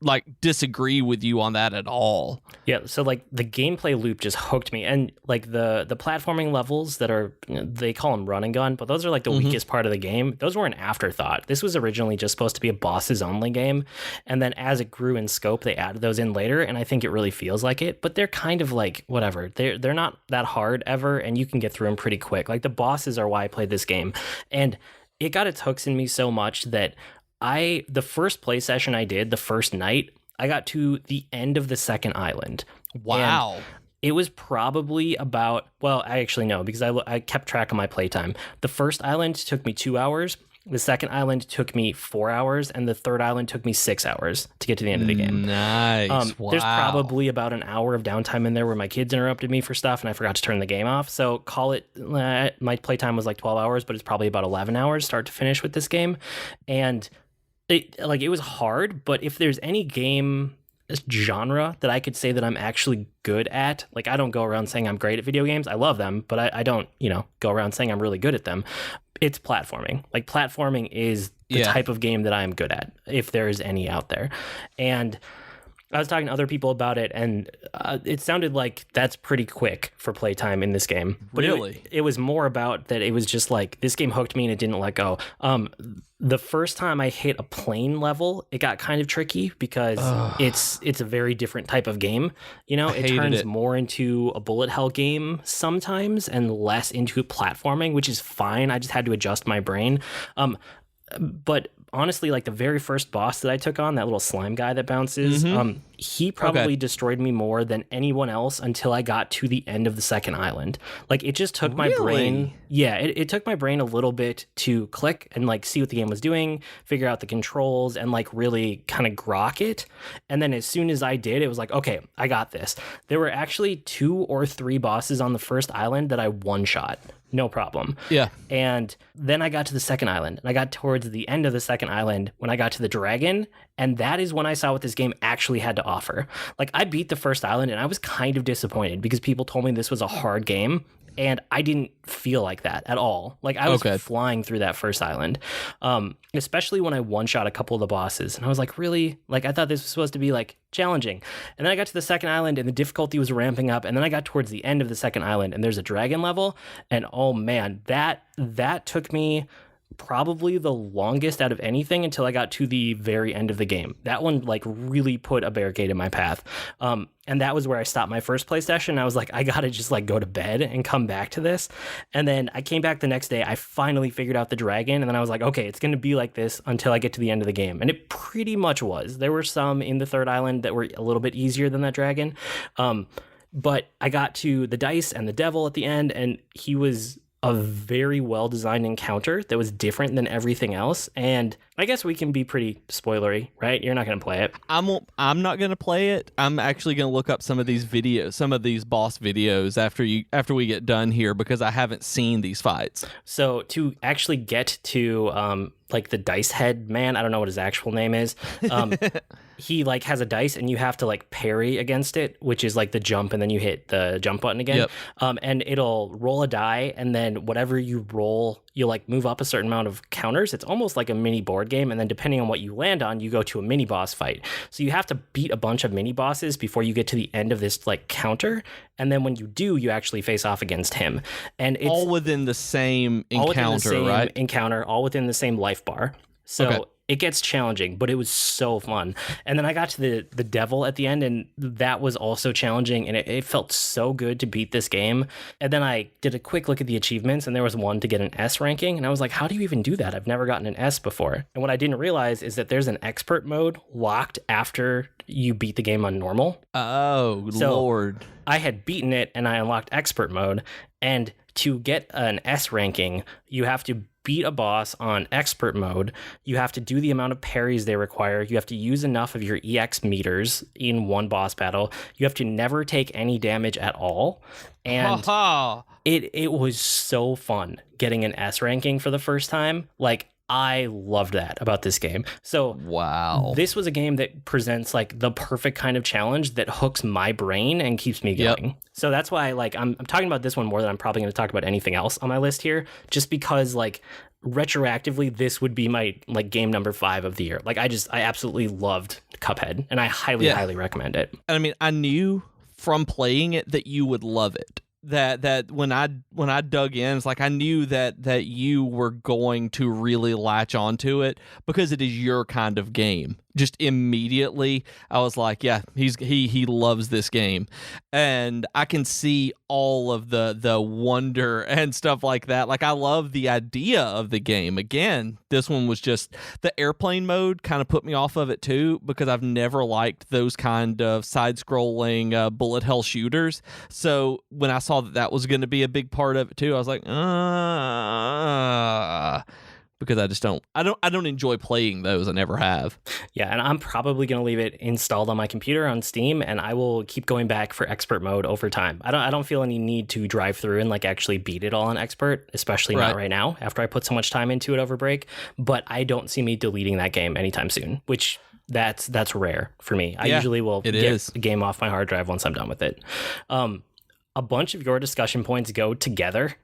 like disagree with you on that at all. Yeah, so like the gameplay loop just hooked me, and like the platforming levels that are, they call them run and gun, but those are like the weakest part of the game. Those were an afterthought. This was originally just supposed to be a bosses only game, and then as it grew in scope, they added those in later, and I think it really feels like it. But they're kind of like whatever. They're not that hard ever, and you can get through them pretty quick. Like the bosses are why I played this game, and it got its hooks in me so much that the first play session I did, the first night, I got to the end of the second island. Wow. And it was probably about, well, I actually know because I kept track of my playtime. The first island took me 2 hours. The second island took me 4 hours, and the third island took me 6 hours to get to the end of the game. Nice. Wow. There's probably about an hour of downtime in there where my kids interrupted me for stuff and I forgot to turn the game off. So call it, my playtime was like 12 hours, but it's probably about 11 hours start to finish with this game. And it was hard, but if there's any game genre that I could say that I'm actually good at, like I don't go around saying I'm great at video games. I love them, but I don't, go around saying I'm really good at them. It's platforming. Like platforming is the type of game that I am good at, if there is any out there. And I was talking to other people about it, and it sounded like that's pretty quick for playtime in this game. But really? It was more about that it was just like, this game hooked me and it didn't let go. The first time I hit a plane level, it got kind of tricky because it's a very different type of game. It turns more into a bullet hell game sometimes and less into platforming, which is fine. I just had to adjust my brain. But honestly, like the very first boss that I took on, that little slime guy that bounces, he probably destroyed me more than anyone else until I got to the end of the second island. Like it just took my brain. Yeah, it took my brain a little bit to click and like see what the game was doing, figure out the controls, and like really kind of grok it. And then as soon as I did, it was like, okay, I got this. There were actually 2 or 3 bosses on the first island that I one-shot. No problem. Yeah. And then I got to the second island, and I got towards the end of the second island when I got to the dragon, and that is when I saw what this game actually had to offer. Like I beat the first island and I was kind of disappointed because people told me this was a hard game, and I didn't feel like that at all. Like I was flying through that first island, especially when I one-shot a couple of the bosses. And I was like, really? Like I thought this was supposed to be like challenging. And then I got to the second island and the difficulty was ramping up. And then I got towards the end of the second island and there's a dragon level. And oh man, that took me probably the longest out of anything until I got to the very end of the game. That one like really put a barricade in my path. And that was where I stopped my first play session. I was like, I gotta just like go to bed and come back to this. And then I came back the next day. I finally figured out the dragon. And then I was like, okay, it's gonna be like this until I get to the end of the game. And it pretty much was. There were some in the third island that were a little bit easier than that dragon. But I got to the dice and the devil at the end, and he was a very well-designed encounter that was different than everything else. And I guess we can be pretty spoilery, right? You're not going to play it. I'm not going to play it. I'm actually going to look up some of these videos, some of these boss videos after we get done here, because I haven't seen these fights. So to actually get to like the dice head man, I don't know what his actual name is. He like has a dice and you have to like parry against it, which is like the jump, and then you hit the jump button again. Yep. And it'll roll a die, and then whatever you roll, you'll like move up a certain amount of counters. It's almost like a mini board game, and then depending on what you land on, you go to a mini boss fight. So you have to beat a bunch of mini bosses before you get to the end of this like counter, and then when you do, you actually face off against him. And it's all within the same encounter, right? Encounter, all within the same life bar. So it gets challenging, but it was so fun. And then I got to the devil at the end, and that was also challenging, and it felt so good to beat this game. And then I did a quick look at the achievements, and there was one to get an S ranking, and I was like, how do you even do that? I've never gotten an S before. And what I didn't realize is that there's an expert mode locked after you beat the game on normal. Oh, so Lord. I had beaten it, and I unlocked expert mode, and to get an S ranking, you have to beat a boss on expert mode. You have to do the amount of parries they require. You have to use enough of your EX meters in one boss battle. You have to never take any damage at all. And it was so fun getting an S ranking for the first time. Like, I loved that about this game. So wow, this was a game that presents like the perfect kind of challenge that hooks my brain and keeps me going. Yep. So that's why like I'm talking about this one more than I'm probably going to talk about anything else on my list here, just because like retroactively this would be my like game number 5 of the year. Like I absolutely loved Cuphead, and I highly recommend it. And I mean, I knew from playing it that you would love it. That when I dug in, it's like I knew that you were going to really latch onto it because it is your kind of game. Just immediately, I was like, yeah, he loves this game, and I can see all of the wonder and stuff like that. Like, I love the idea of the game. Again, this one was just the airplane mode kind of put me off of it too, because I've never liked those kind of side-scrolling bullet hell shooters. So when I saw that was going to be a big part of it too, I was like, because I don't enjoy playing those. I never have. Yeah, and I'm probably going to leave it installed on my computer on Steam, and I will keep going back for expert mode over time. I don't feel any need to drive through and like actually beat it all on expert, especially not right now after I put so much time into it over break. But I don't see me deleting that game anytime soon, which that's rare for me. I usually will get the game off my hard drive once I'm done with it. A bunch of your discussion points go together.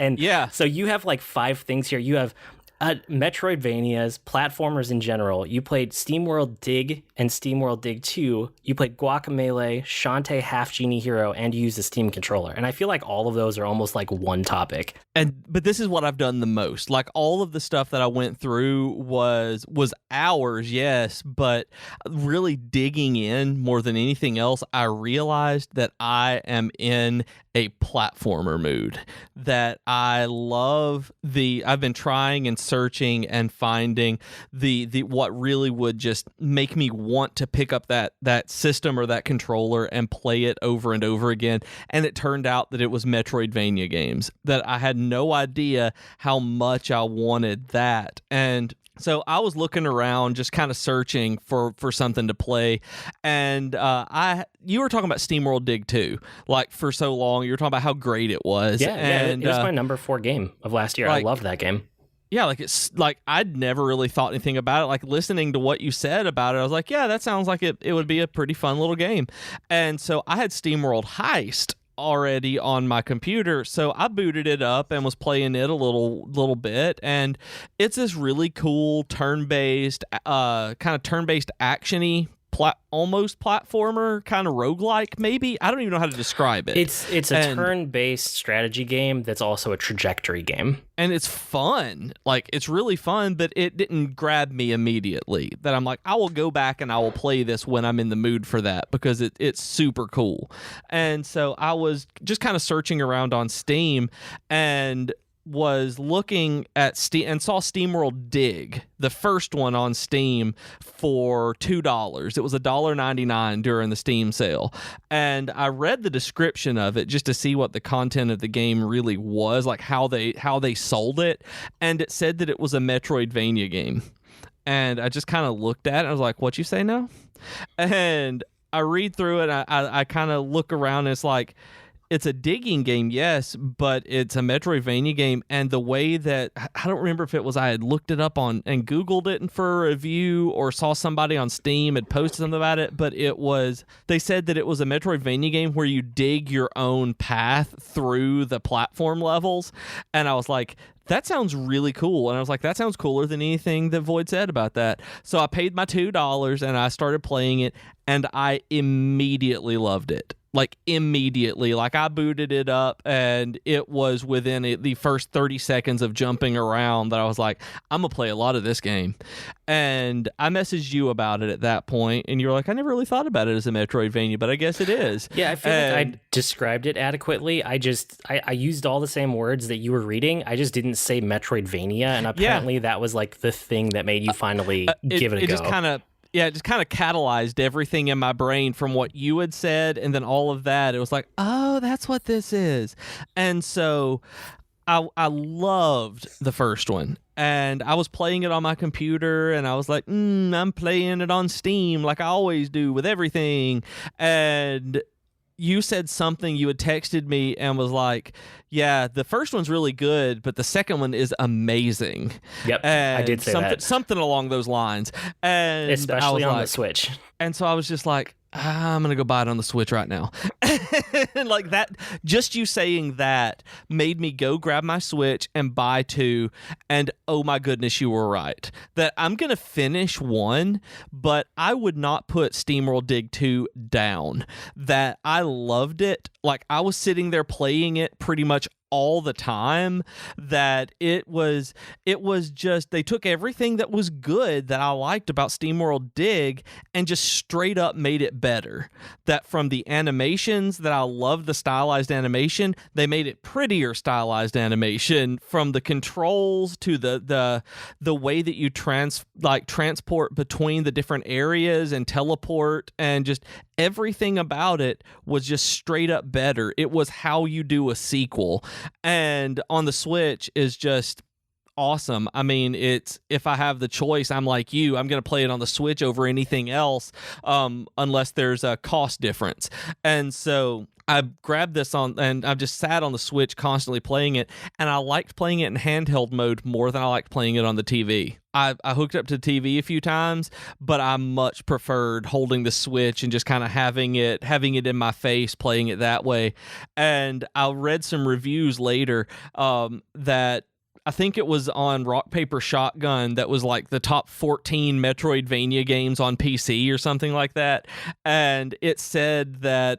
And so you have like 5 things here. You have Metroidvanias, platformers in general. You played Steamworld Dig and Steamworld Dig 2. You played Guacamelee, Shantae, Half-Genie Hero, and you used a Steam controller. And I feel like all of those are almost like one topic. But this is what I've done the most. Like, all of the stuff that I went through was hours, yes, but really digging in more than anything else, I realized that I am in a platformer mood, that I love I've been trying and searching and finding the what really would just make me want to pick up that system or that controller and play it over and over again. And it turned out that it was Metroidvania games, that I had no idea how much I wanted that. And so I was looking around, just kind of searching for something to play, and you were talking about Steamworld Dig 2, like, for so long. You were talking about how great it was. And it was my number 4 game of last year. I loved that game. Yeah, like, it's like I'd never really thought anything about it. Like, listening to what you said about it, I was like, yeah, that sounds like it would be a pretty fun little game. And so I had Steamworld Heist already on my computer, so I booted it up and was playing it a little bit, and it's this really cool turn-based action-y almost platformer, kind of roguelike, maybe. I don't even know how to describe it. It's a turn-based strategy game that's also a trajectory game. And it's fun. Like, it's really fun, but it didn't grab me immediately. That I'm like, I will go back and I will play this when I'm in the mood for that, because it's super cool. And so I was just kind of searching around on Steam and was looking at Steam and saw Steamworld Dig, the first one on Steam, for $2. It was $1.99 during the Steam sale. And I read the description of it just to see what the content of the game really was, like how they sold it. And it said that it was a Metroidvania game. And I just kind of looked at it and I was like, what you say now? And I read through it, I kind of look around, and it's like, it's a digging game, yes, but it's a Metroidvania game. And the way that, I don't remember if it was I had looked it up on and Googled it for a review, or saw somebody on Steam had posted something about it, but they said that it was a Metroidvania game where you dig your own path through the platform levels. And I was like, that sounds really cool. And I was like, that sounds cooler than anything that Void said about that. So I paid my $2 and I started playing it, and I immediately loved it. Like, immediately. Like, I booted it up, and it was within the first 30 seconds of jumping around that I was like, I'm going to play a lot of this game. And I messaged you about it at that point, and you were like, I never really thought about it as a Metroidvania, but I guess it is. Yeah, I feel like I described it adequately. I used all the same words that you were reading. I just didn't say Metroidvania, and apparently that was like the thing that made you finally give it a go. It just kind of catalyzed everything in my brain from what you had said, and then all of that. It was like, oh, that's what this is. And so I loved the first one. And I was playing it on my computer, and I was like, I'm playing it on Steam like I always do with everything. And you said something, you had texted me and was like, yeah, the first one's really good, but the second one is amazing. Yep, and I did say that. Something along those lines. And especially on the Switch. And so I was just like, I'm gonna go buy it on the Switch right now. Like that, just you saying that made me go grab my Switch and buy 2. And oh my goodness, you were right. That I'm gonna finish 1, but I would not put Steamworld Dig 2 down. That I loved it. Like I was sitting there playing it pretty much all the time. That it was just, they took everything that was good that I liked about SteamWorld Dig and just straight up made it better. That from the animations, that I loved the stylized animation, they made it prettier stylized animation. From the controls to the way that you transport between the different areas and teleport, and just everything about it was just straight up better. It was how you do a sequel. And on the Switch is just awesome. I mean, it's, if I have the choice, I'm like you, I'm going to play it on the Switch over anything else, unless there's a cost difference. And so I grabbed this on, and I've just sat on the Switch constantly playing it, and I liked playing it in handheld mode more than I liked playing it on the TV. I hooked up to the TV a few times, but I much preferred holding the Switch and just kind of having it in my face, playing it that way. And I read some reviews later that I think it was on Rock Paper Shotgun that was like the top 14 Metroidvania games on PC or something like that. And it said that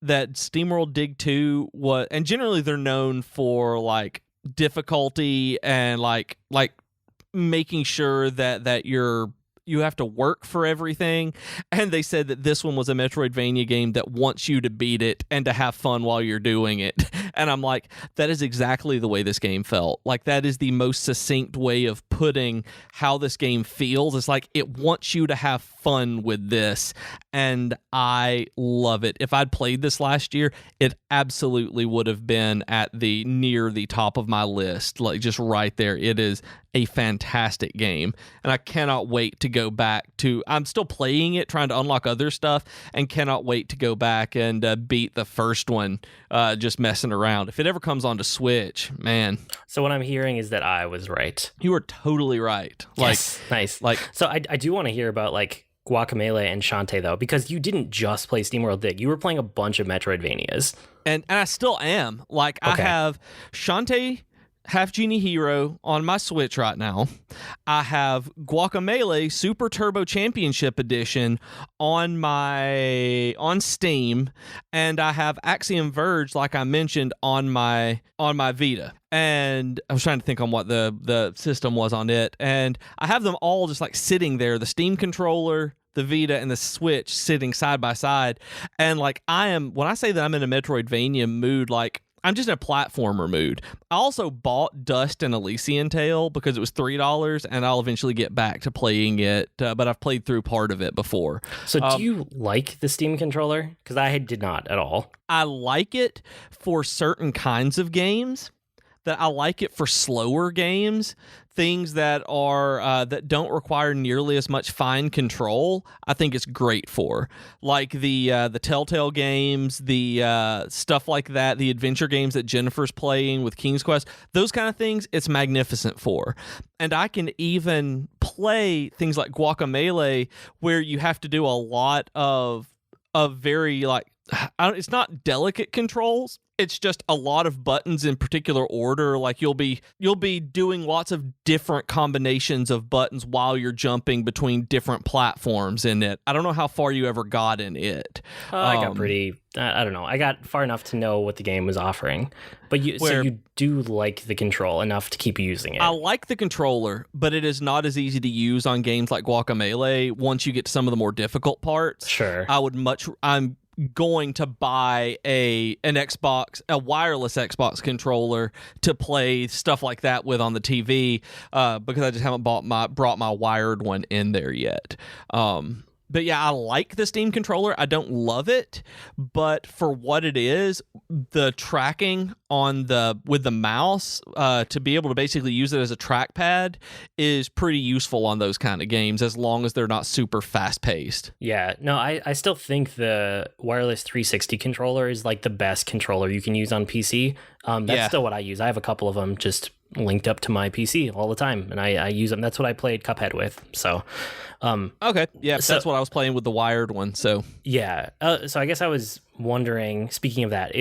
that SteamWorld Dig 2 was, and generally they're known for like difficulty and like making sure that you have to work for everything. And they said that this one was a Metroidvania game that wants you to beat it and to have fun while you're doing it. And I'm like, that is exactly the way this game felt. Like, that is the most succinct way of putting how this game feels. It's like, it wants you to have fun with this. And I love it. If I'd played this last year, it absolutely would have been at near the top of my list. Like, just right there. It is a fantastic game. And I cannot wait to go back to, I'm still playing it, trying to unlock other stuff, and cannot wait to go back and beat the first one, just messing around. If it ever comes onto Switch, man. So what I'm hearing is that I was right. You were totally right. Yes, nice. So I do want to hear about like Guacamelee and Shantae though, because you didn't just play SteamWorld Dig. You were playing a bunch of Metroidvanias. And I still am. Like, okay. I have Shantae, Half-Genie Hero on my Switch right now. I have Guacamelee Super Turbo Championship Edition on Steam, and I have Axiom Verge, like I mentioned, on my Vita. And I was trying to think on what the system was on it, and I have them all just like sitting there, the Steam controller, the Vita, and the Switch sitting side by side. And like, when I say that I'm in a Metroidvania mood, like, I'm just in a platformer mood. I also bought Dust and Elysian Tale because it was $3, and I'll eventually get back to playing it, but I've played through part of it before. So do you like the Steam controller? Because I did not at all. I like it for certain kinds of games. That I like it for slower games, things that are that don't require nearly as much fine control. I think it's great for, like the Telltale games, the stuff like that, the adventure games that Jennifer's playing with King's Quest, those kind of things. It's magnificent for, and I can even play things like Guacamelee where you have to do a lot of very like. It's not delicate controls. It's just a lot of buttons in particular order. Like you'll be doing lots of different combinations of buttons while you're jumping between different platforms in it. I don't know how far you ever got in it. I got pretty. I don't know. I got far enough to know what the game was offering. But so you do like the control enough to keep using it. I like the controller, but it is not as easy to use on games like Guacamelee once you get to some of the more difficult parts. Sure. I'm going to buy a wireless Xbox controller to play stuff like that with on the TV, because I just haven't brought my wired one in there yet. But yeah, I like the Steam controller. I don't love it, but for what it is, the tracking with the mouse, to be able to basically use it as a trackpad is pretty useful on those kind of games, as long as they're not super fast paced. Yeah, no, I still think the wireless 360 controller is like the best controller you can use on PC. That's still what I use. I have a couple of them just linked up to my PC all the time, and I use them. That's what I played Cuphead with. So, okay, yeah, that's what I was playing with the wired one. So yeah, so I guess I was wondering. Speaking of that,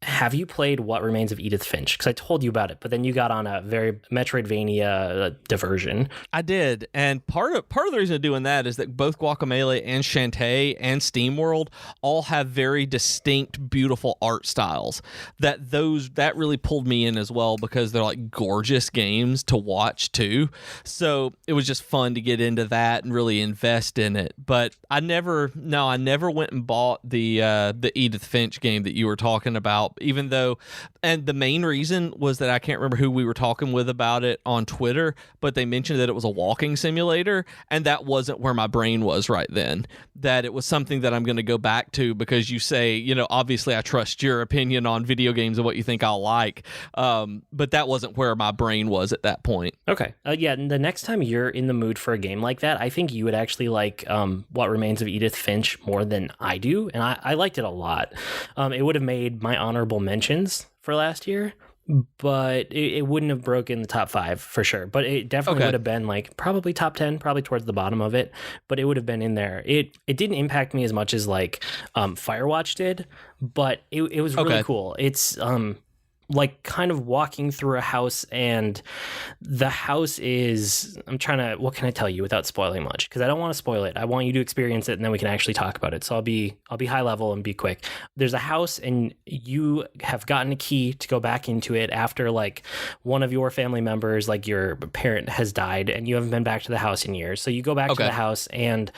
have you played What Remains of Edith Finch? Because I told you about it, but then you got on a very Metroidvania diversion. I did, and part of the reason of doing that is that both Guacamelee and Shantae and Steamworld all have very distinct, beautiful art styles. That really pulled me in as well because they're like gorgeous games to watch too. So it was just fun to get into that and really invest in it. But I never went and bought the Edith Finch game that you were talking about. Even though, and the main reason was that I can't remember who we were talking with about it on Twitter, but they mentioned that it was a walking simulator, and that wasn't where my brain was right then. That it was something that I'm going to go back to because you say, obviously I trust your opinion on video games and what you think I'll like, but that wasn't where my brain was at that point. Okay. Yeah, and the next time you're in the mood for a game like that, I think you would actually like What Remains of Edith Finch more than I do, and I liked it a lot. It would have made my honorable mentions for last year, but it wouldn't have broken the top 5 for sure. But it definitely would have been like probably top 10, probably towards the bottom of it, but it would have been in there. It didn't impact me as much as like Firewatch did, but it was really cool. It's like kind of walking through a house, and the house is, what can I tell you without spoiling much? Because I don't want to spoil it. I want you to experience it, and then we can actually talk about it. So I'll be high level and be quick. There's a house, and you have gotten a key to go back into it after like one of your family members, like your parent, has died, and you haven't been back to the house in years. So you go back to the house, and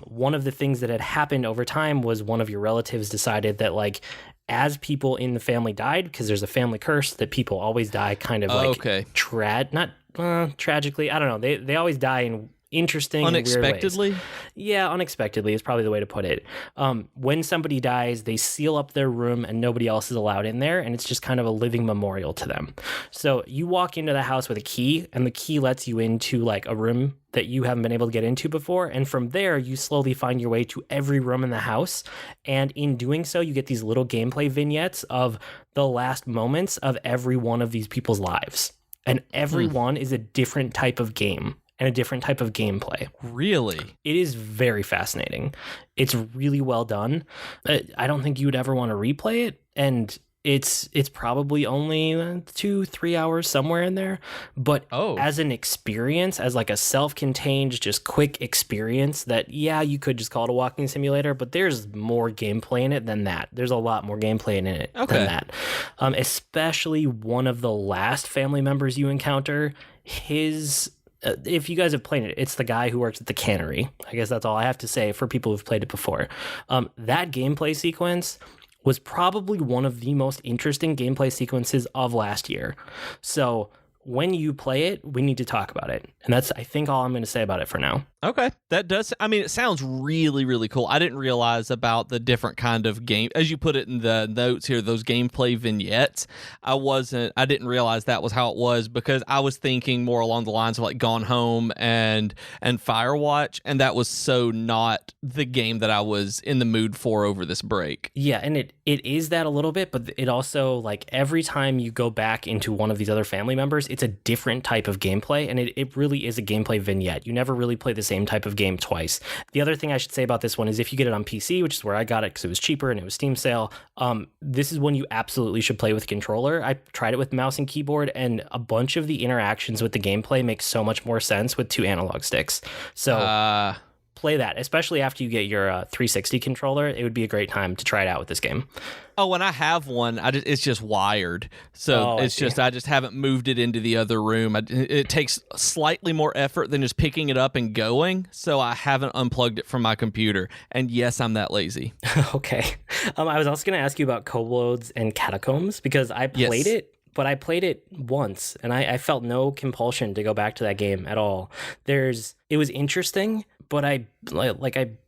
one of the things that had happened over time was one of your relatives decided that like, as people in the family died, because there's a family curse that people always die kind of like tragically. I don't know. They always die in interesting unexpectedly. And weird ways. Yeah, unexpectedly is probably the way to put it. When somebody dies, they seal up their room and nobody else is allowed in there, and it's just kind of a living memorial to them. So you walk into the house with a key, and the key lets you into like a room that you haven't been able to get into before, and from there you slowly find your way to every room in the house, and in doing so you get these little gameplay vignettes of the last moments of every one of these people's lives, and every one is a different type of game and a different type of gameplay. Really? It is very fascinating. It's really well done. I don't think you would ever want to replay it, and it's probably only 2-3 hours somewhere in there, but as an experience, as like a self-contained, just quick experience that, yeah, you could just call it a walking simulator, but there's more gameplay in it than that. There's a lot more gameplay in it than that. Especially one of the last family members you encounter, if you guys have played it, it's the guy who works at the cannery. I guess that's all I have to say for people who've played it before. That gameplay sequence was probably one of the most interesting gameplay sequences of last year. So when you play it, we need to talk about it. And that's, I think, all I'm going to say about it for now. Okay. That does, I mean, it sounds really, really cool. I didn't realize about the different kind of game, as you put it in the notes here, those gameplay vignettes. I didn't realize that was how it was, because I was thinking more along the lines of like Gone Home and Firewatch, and that was so not the game that I was in the mood for over this break. Yeah, and it is that a little bit, but it also, like, every time you go back into one of these other family members, it's a different type of gameplay, and it really is a gameplay vignette. You never really play the same type of game twice. The other thing I should say about this one is if you get it on PC, which is where I got it because it was cheaper and it was Steam sale, this is one you absolutely should play with a controller. I tried it with mouse and keyboard, and a bunch of the interactions with the gameplay make so much more sense with 2 analog sticks. So play that, especially after you get your 360 controller. It would be a great time to try it out with this game. Oh, and I have one. It's just wired, so I just haven't moved it into the other room. It takes slightly more effort than just picking it up and going, so I haven't unplugged it from my computer. And yes, I'm that lazy. Okay. I was also going to ask you about Kobolds and Catacombs, because I played it, but I played it once, and I felt no compulsion to go back to that game at all. It was interesting, but I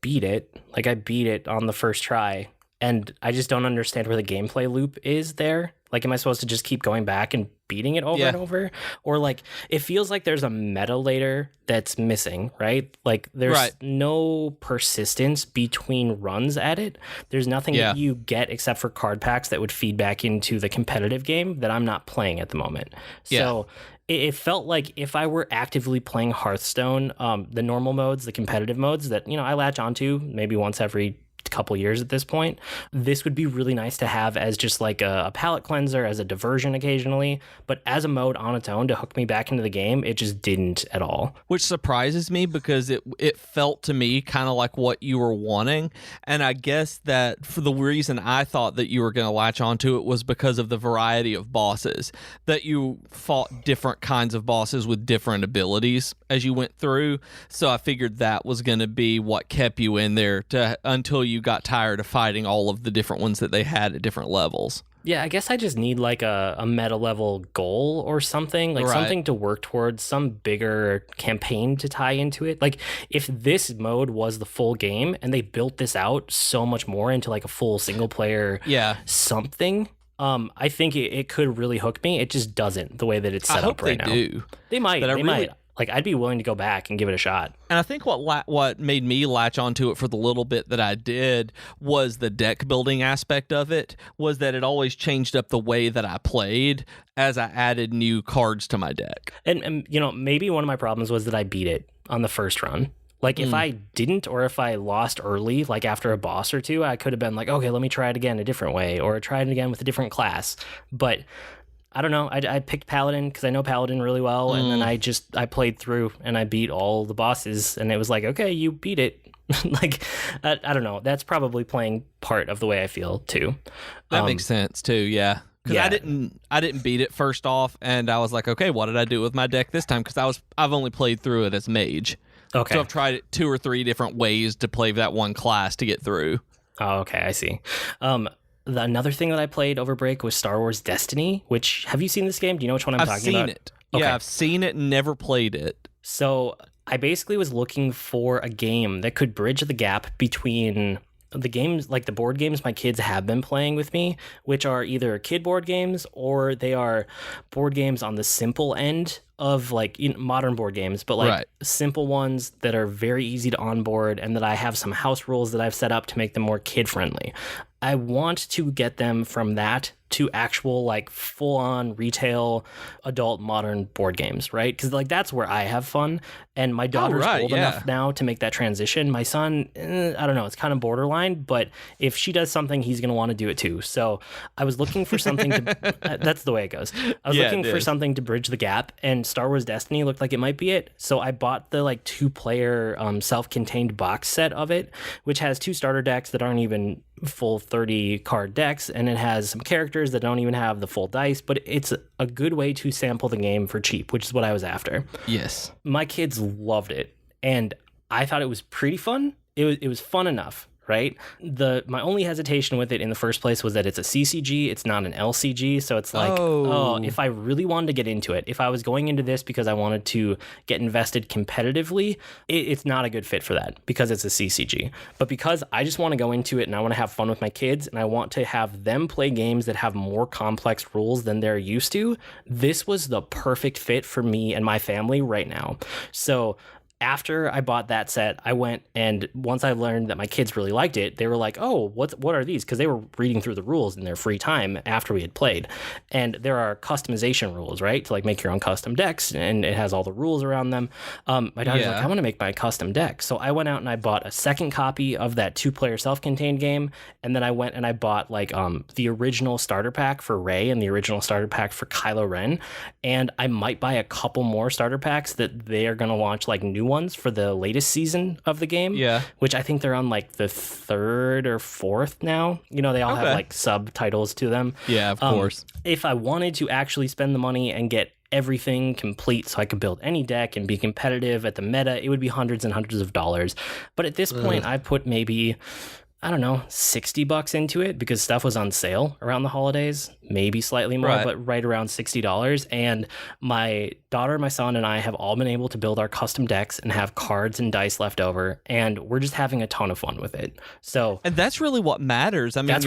beat it. Like, I beat it on the first try. and I just don't understand where the gameplay loop is there. Like, am I supposed to just keep going back and beating it over and over? Or, like, it feels like there's a meta later that's missing, right? Like, there's no persistence between runs at it. There's nothing that you get except for card packs that would feed back into the competitive game that I'm not playing at the moment. So it felt like if I were actively playing Hearthstone, the normal modes, the competitive modes that, I latch onto maybe once every couple years at this point, this would be really nice to have as just like a palate cleanser, as a diversion occasionally, but as a mode on its own to hook me back into the game, it just didn't at all. Which surprises me because it felt to me kind of like what you were wanting, and I guess that for the reason I thought that you were going to latch onto it was because of the variety of bosses, that you fought different kinds of bosses with different abilities as you went through, so I figured that was going to be what kept you in there until you got tired of fighting all of the different ones that they had at different levels. Yeah, I guess I just need like a meta level goal or something, like something to work towards, some bigger campaign to tie into it. Like, if this mode was the full game and they built this out so much more into like a full single player something, I think it could really hook me. It just doesn't, the way that it's set up right now. They might. They might. Like, I'd be willing to go back and give it a shot. And I think what made me latch onto it for the little bit that I did was the deck building aspect of it, was that it always changed up the way that I played as I added new cards to my deck. And maybe one of my problems was that I beat it on the first run. Like, if I didn't, or if I lost early, like after a boss or two, I could have been like, okay, let me try it again a different way, or try it again with a different class. But I don't know. I picked Paladin because I know Paladin really well, and then I played through and I beat all the bosses, and it was like, okay, you beat it. Like, I don't know. That's probably playing part of the way I feel too. That makes sense too. Yeah. Because I didn't beat it first off, and I was like, okay, what did I do with my deck this time? Because I've only played through it as mage. Okay. So I've tried it 2 or 3 different ways to play that one class to get through. Oh, okay, I see. Another thing that I played over break was Star Wars Destiny, which, have you seen this game? Do you know which one I'm talking about? I've seen it. Okay. Yeah, I've seen it and never played it. So I basically was looking for a game that could bridge the gap between the games, like the board games my kids have been playing with me, which are either kid board games or they are board games on the simple end of like modern board games, but like simple ones that are very easy to onboard and that I have some house rules that I've set up to make them more kid friendly. I want to get them from that to actual like full-on retail adult modern board games, right? Because like that's where I have fun, and my daughter's old enough now to make that transition. My son, I don't know, it's kind of borderline, but if she does something, he's going to want to do it too. So I was looking for something to that's the way it goes. I was looking for something to bridge the gap, and Star Wars Destiny looked like it might be it. So I bought the like 2-player self-contained box set of it, which has 2 starter decks that aren't even full 30 card decks, and it has some characters that don't even have the full dice, but it's a good way to sample the game for cheap, which is what I was after. Yes. My kids loved it, and I thought it was pretty fun. It was fun enough, right? My only hesitation with it in the first place was that it's a CCG, it's not an LCG, so it's like, if I really wanted to get into it, if I was going into this because I wanted to get invested competitively, it's not a good fit for that because it's a CCG. But because I just want to go into it and I want to have fun with my kids and I want to have them play games that have more complex rules than they're used to, this was the perfect fit for me and my family right now. So after I bought that set, I went, and once I learned that my kids really liked it, they were like, oh, what are these? Because they were reading through the rules in their free time after we had played. And there are customization rules, right? To like make your own custom decks, and it has all the rules around them. My daughter's like, I want to make my custom deck. So I went out and I bought a second copy of that 2-player self-contained game. And then I went and I bought like the original starter pack for Rey and the original starter pack for Kylo Ren. And I might buy a couple more starter packs that they are going to launch like new ones for the latest season of the game, which I think they're on like the 3rd or 4th now. They all have like subtitles to them. Yeah, of course. If I wanted to actually spend the money and get everything complete so I could build any deck and be competitive at the meta, it would be hundreds and hundreds of dollars. But at this point, I put maybe I don't know, $60 into it because stuff was on sale around the holidays, maybe slightly more, but right around $60. And my daughter, my son, and I have all been able to build our custom decks and have cards and dice left over, and we're just having a ton of fun with it. So, and that's really what matters. I mean,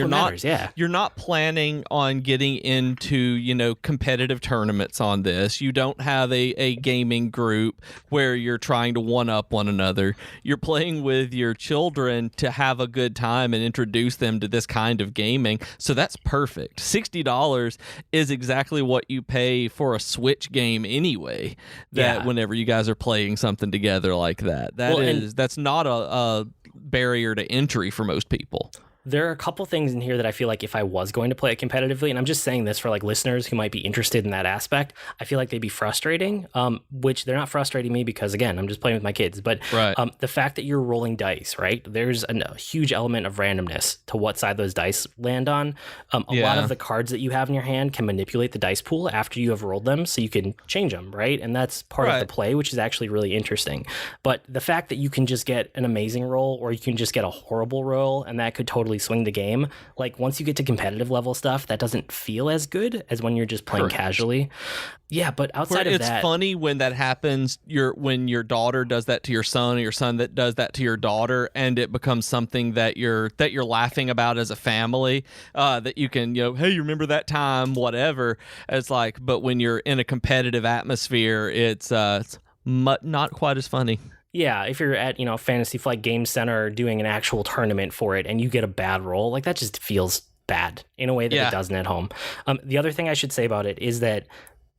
you're not planning on getting into, competitive tournaments on this. You don't have a gaming group where you're trying to one up one another. You're playing with your children to have a good time and introduce them to this kind of gaming. So that's perfect. $60 is exactly what you pay for a Switch game anyway. Whenever you guys are playing something together like that, that's not a barrier to entry for most people. There are a couple things in here that I feel like if I was going to play it competitively, and I'm just saying this for like listeners who might be interested in that aspect, I feel like they'd be frustrating, which they're not frustrating me because, again, I'm just playing with my kids. But the fact that you're rolling dice, right? There's a huge element of randomness to what side those dice land on. A lot of the cards that you have in your hand can manipulate the dice pool after you have rolled them, so you can change them, right? And that's part of the play, which is actually really interesting. But the fact that you can just get an amazing roll or you can just get a horrible roll, and that could totally swing the game. Like once you get to competitive level stuff, that doesn't feel as good as when you're just playing casually. Yeah, but outside of that, it's funny when that happens. When your daughter does that to your son, or your son that does that to your daughter, and it becomes something that you're laughing about as a family. That you can, hey, you remember that time? Whatever. It's like, but when you're in a competitive atmosphere, it's not quite as funny. Yeah, if you're at, Fantasy Flight Game Center doing an actual tournament for it and you get a bad roll, like that just feels bad in a way that it doesn't at home. The other thing I should say about it is that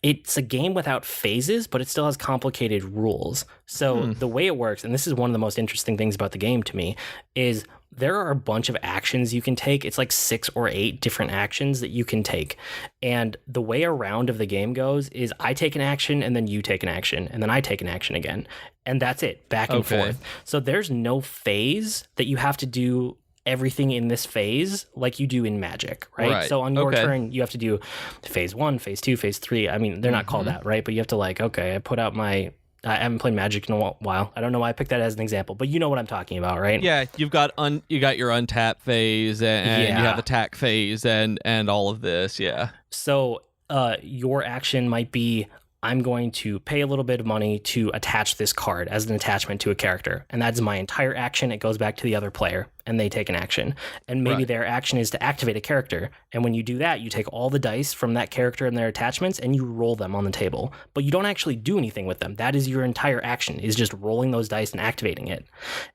it's a game without phases, but it still has complicated rules. So the way it works, and this is one of the most interesting things about the game to me, is there are a bunch of actions you can take. It's like 6 or 8 different actions that you can take. And the way a round of the game goes is I take an action and then you take an action and then I take an action again. And that's it, back and forth. So there's no phase that you have to do everything in this phase like you do in Magic, right? So on your turn, you have to do phase 1, phase 2, phase 3. I mean, they're not called that, right? But you have to I put out my... I haven't played Magic in a while. I don't know why I picked that as an example, but you know what I'm talking about, right? Yeah, you've got your untap phase and you have attack phase and all of this, yeah. So your action might be, I'm going to pay a little bit of money to attach this card as an attachment to a character. And that's my entire action. It goes back to the other player and they take an action. And maybe their action is to activate a character. And when you do that, you take all the dice from that character and their attachments and you roll them on the table. But you don't actually do anything with them. That is your entire action, is just rolling those dice and activating it.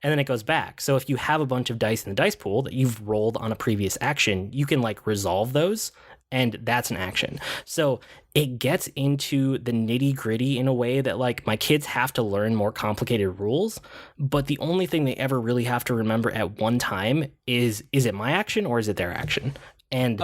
And then it goes back. So if you have a bunch of dice in the dice pool that you've rolled on a previous action, you can resolve those. And that's an action. So it gets into the nitty gritty in a way that my kids have to learn more complicated rules. But the only thing they ever really have to remember at one time is it my action or is it their action? And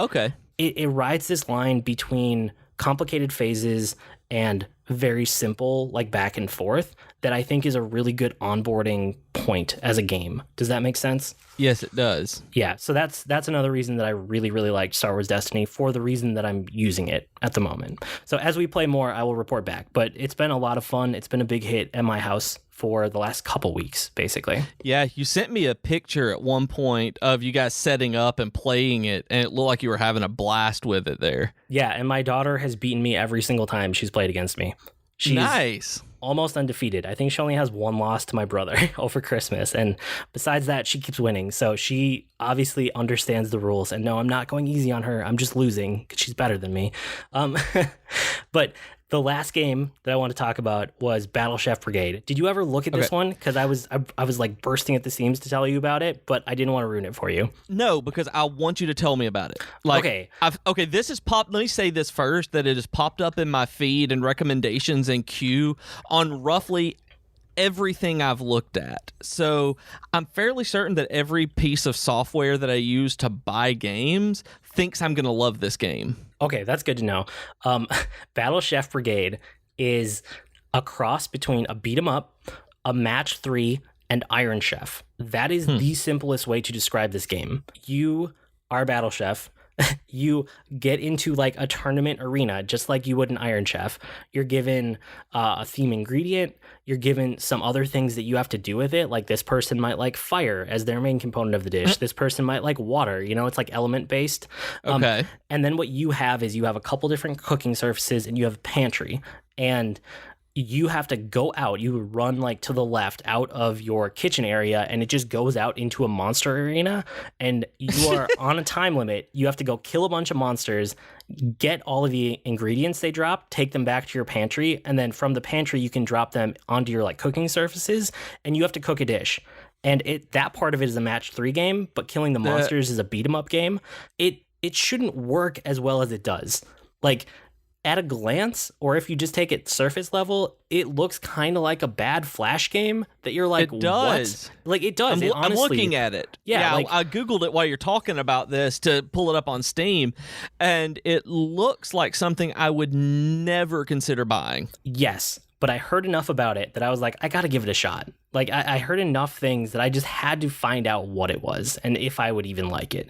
it rides this line between complicated phases and very simple, back and forth, that I think is a really good onboarding point as a game. Does that make sense? Yes, it does. Yeah, so that's another reason that I really, really liked Star Wars Destiny, for the reason that I'm using it at the moment. So as we play more, I will report back. But it's been a lot of fun. It's been a big hit at my house for the last couple weeks, basically. Yeah, you sent me a picture at one point of you guys setting up and playing it, and it looked like you were having a blast with it there. Yeah, and my daughter has beaten me every single time she's played against me. She's nice. Almost undefeated. I think she only has one loss to my brother over Christmas. And besides that, she keeps winning. So she obviously understands the rules. And no, I'm not going easy on her. I'm just losing because she's better than me. But the last game that I want to talk about was Battle Chef Brigade. Did you ever look at this one? Because I was bursting at the seams to tell you about it, but I didn't want to ruin it for you. No, because I want you to tell me about it. This is popped. Let me say this first, that it has popped up in my feed and recommendations and queue on roughly everything I've looked at. So I'm fairly certain that every piece of software that I use to buy games thinks I'm going to love this game. Okay, that's good to know. Battle Chef Brigade is a cross between a beat 'em up, a match 3, and Iron Chef. That is the simplest way to describe this game. You are Battle Chef. You get into like a tournament arena, just like you would an Iron Chef. You're given a theme ingredient. You're given some other things that you have to do with it. Like this person might like fire as their main component of the dish. This person might like water. You know, it's like element based. Okay. And then what you have is you have a couple different cooking surfaces and you have a pantry. And you have to go out. You run like to the left out of your kitchen area and it just goes out into a monster arena. And you are on a time limit. You have to go kill a bunch of monsters, get all of the ingredients they drop, take them back to your pantry. And then from the pantry, you can drop them onto your like cooking surfaces and you have to cook a dish. And that part of it is a match 3 game, but killing the monsters is a beat 'em up game. It shouldn't work as well as it does. Like, at a glance, or if you just take it surface level, it looks kind of like a bad Flash game that you're like, it does. What? Like, it does. I'm looking at it. Yeah, like, I Googled it while you're talking about this to pull it up on Steam, and it looks like something I would never consider buying. Yes, but I heard enough about it that I was like, I got to give it a shot. Like, I heard enough things that I just had to find out what it was and if I would even like it.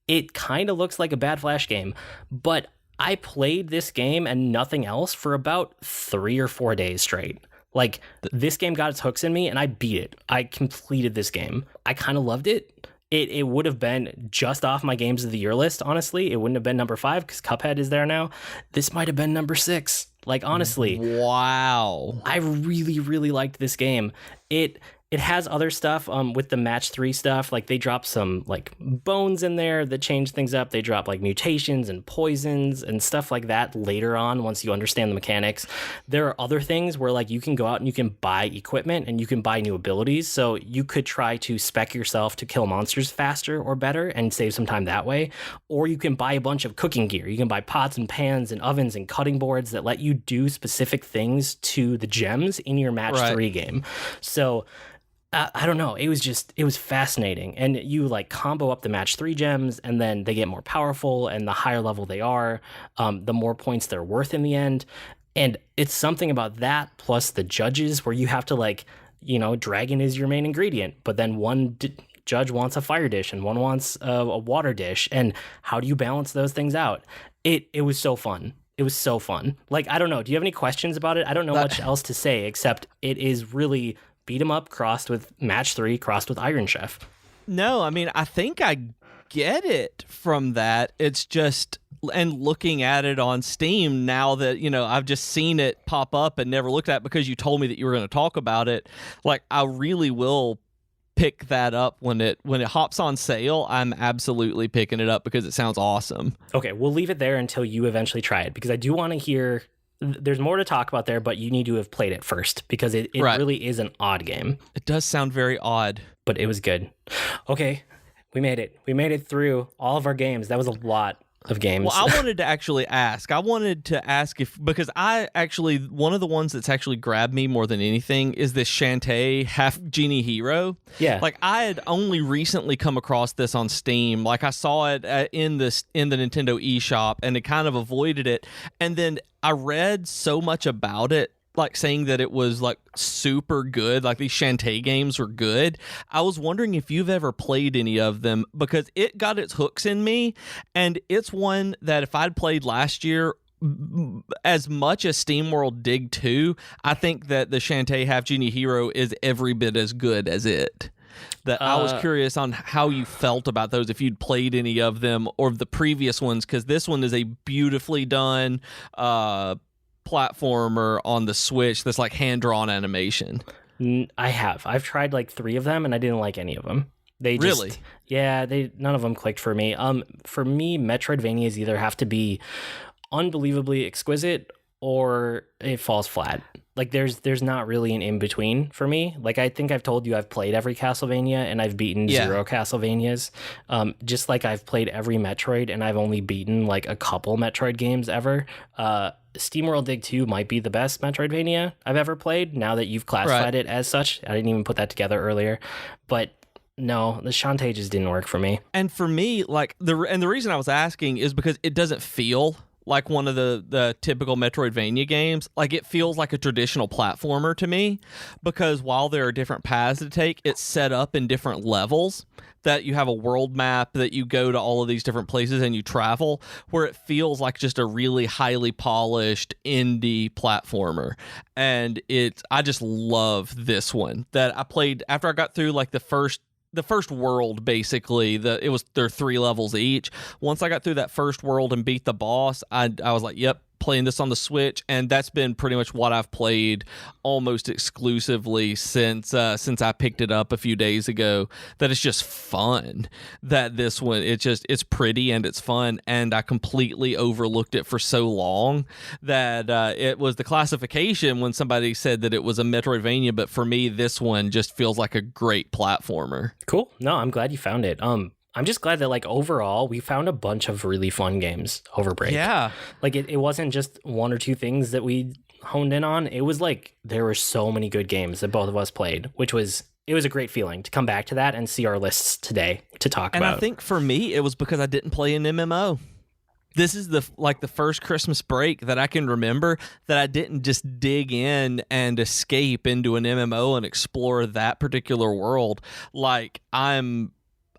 It kind of looks like a bad Flash game, but I played this game and nothing else for about 3 or 4 days straight. Like, this game got its hooks in me and I beat it. I completed this game. I kind of loved it. It would have been just off my games of the year list, honestly. It wouldn't have been number 5 because Cuphead is there now. This might have been number 6. Like, honestly. Wow. I really, really liked this game. It has other stuff with the match 3 stuff. Like, they drop some like bones in there that change things up. They drop like mutations and poisons and stuff like that later on once you understand the mechanics. There are other things where like you can go out and you can buy equipment and you can buy new abilities. So you could try to spec yourself to kill monsters faster or better and save some time that way. Or you can buy a bunch of cooking gear. You can buy pots and pans and ovens and cutting boards that let you do specific things to the gems in your match 3 game. So I don't know. It was fascinating. And you like combo up the match 3 gems and then they get more powerful, and the higher level they are, the more points they're worth in the end. And it's something about that plus the judges where you have to like, you know, dragon is your main ingredient, but then one judge wants a fire dish and one wants a water dish. And how do you balance those things out? It was so fun. It was so fun. Like, I don't know. Do you have any questions about it? I don't know much else to say except it is really beat 'em up crossed with match 3 crossed with Iron Chef. No, I mean, I think I get it from that. It's just, and looking at it on Steam now that, you know, I've just seen it pop up and never looked at it because you told me that you were going to talk about it. Like, I really will pick that up when it hops on sale. I'm absolutely picking it up because it sounds awesome. Okay, we'll leave it there until you eventually try it because I do want to hear. There's more to talk about there, but you need to have played it first because it really is an odd game. It does sound very odd. But it was good. Okay, we made it. We made it through all of our games. That was a lot of games. Well, I wanted to actually ask. Because one of the ones that's actually grabbed me more than anything is this Shantae Half-Genie Hero. Yeah. Like, I had only recently come across this on Steam. Like, I saw it in the Nintendo eShop and it kind of avoided it. And then I read so much about it, like saying that it was like super good, like these Shantae games were good. I was wondering if you've ever played any of them because it got its hooks in me, and it's one that if I'd played last year, as much as Steamworld Dig 2, I think that the Shantae Half-Genie Hero is every bit as good as it. That I was curious on how you felt about those, if you'd played any of them or the previous ones, because this one is a beautifully done platformer on the Switch that's like hand-drawn animation. I have. I've tried like 3 of them and I didn't like any of them. They just, really? Yeah, none of them clicked for me. For me, Metroidvanias either have to be unbelievably exquisite or it falls flat. Like there's not really an in-between for me. Like, I think I've told you I've played every Castlevania and I've beaten 0 Castlevanias. Just like I've played every Metroid and I've only beaten like a couple Metroid games ever. Steamworld Dig 2 might be the best Metroidvania I've ever played, now that you've classified it as such. I didn't even put that together earlier. But no, the Shantae just didn't work for me. And for me, like the reason I was asking is because it doesn't feel like one of the typical Metroidvania games. Like, it feels like a traditional platformer to me, because while there are different paths to take, it's set up in different levels, that you have a world map that you go to all of these different places and you travel, where it feels like just a really highly polished indie platformer. And I just love this one that I played after I got through like the first world. Basically, there are 3 levels each. Once I got through that first world and beat the boss, I was like, yep, playing this on the Switch, and that's been pretty much what I've played almost exclusively since I picked it up a few days ago. That it's just fun. That this one, it's pretty and it's fun, and I completely overlooked it for so long that it was the classification when somebody said that it was a Metroidvania, but for me, this one just feels like a great platformer. Cool. No, I'm glad you found it. I'm just glad that, like, overall, we found a bunch of really fun games over break. Yeah. Like, it wasn't just 1 or 2 things that we honed in on. It was like there were so many good games that both of us played, it was a great feeling to come back to that and see our lists today to talk about. And I think for me, it was because I didn't play an MMO. This is the first Christmas break that I can remember that I didn't just dig in and escape into an MMO and explore that particular world. Like,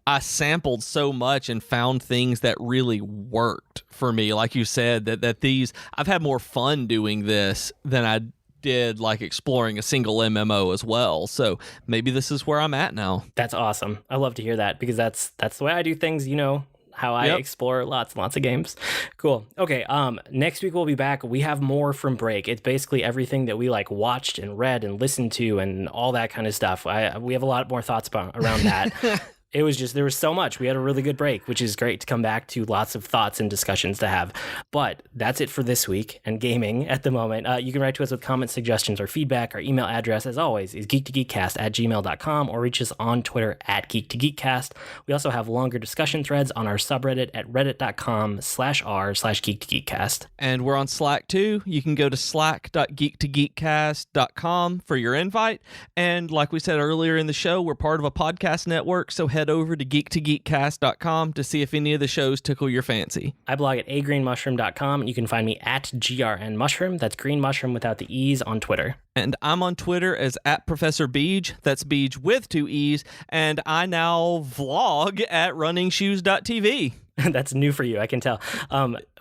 I sampled so much and found things that really worked for me. Like you said, that these, I've had more fun doing this than I did like exploring a single MMO as well. So maybe this is where I'm at now. That's awesome. I love to hear that, because that's the way I do things, how I explore lots and lots of games. Cool. Okay. Next week we'll be back. We have more from break. It's basically everything that we like watched and read and listened to and all that kind of stuff. We have a lot more thoughts around that. It was just, there was so much. We had a really good break, which is great to come back to, lots of thoughts and discussions to have. But that's it for this week and gaming at the moment. You can write to us with comments, suggestions, or feedback. Our email address, as always, is geek2geekcast@gmail.com, or reach us on Twitter @geek2geekcast. We also have longer discussion threads on our subreddit at reddit.com/r/geek2geekcast. And we're on Slack too. You can go to slack.geek2geekcast.com for your invite. And like we said earlier in the show, we're part of a podcast network, so head over to geek2geekcast.com to see if any of the shows tickle your fancy. I blog at agreenmushroom.com, and you can find me at grnmushroom. That's green mushroom without the E's on Twitter. And I'm on Twitter as @ProfessorBeej. That's Beej with 2 E's. And I now vlog at runningshoes.tv. That's new for you, I can tell.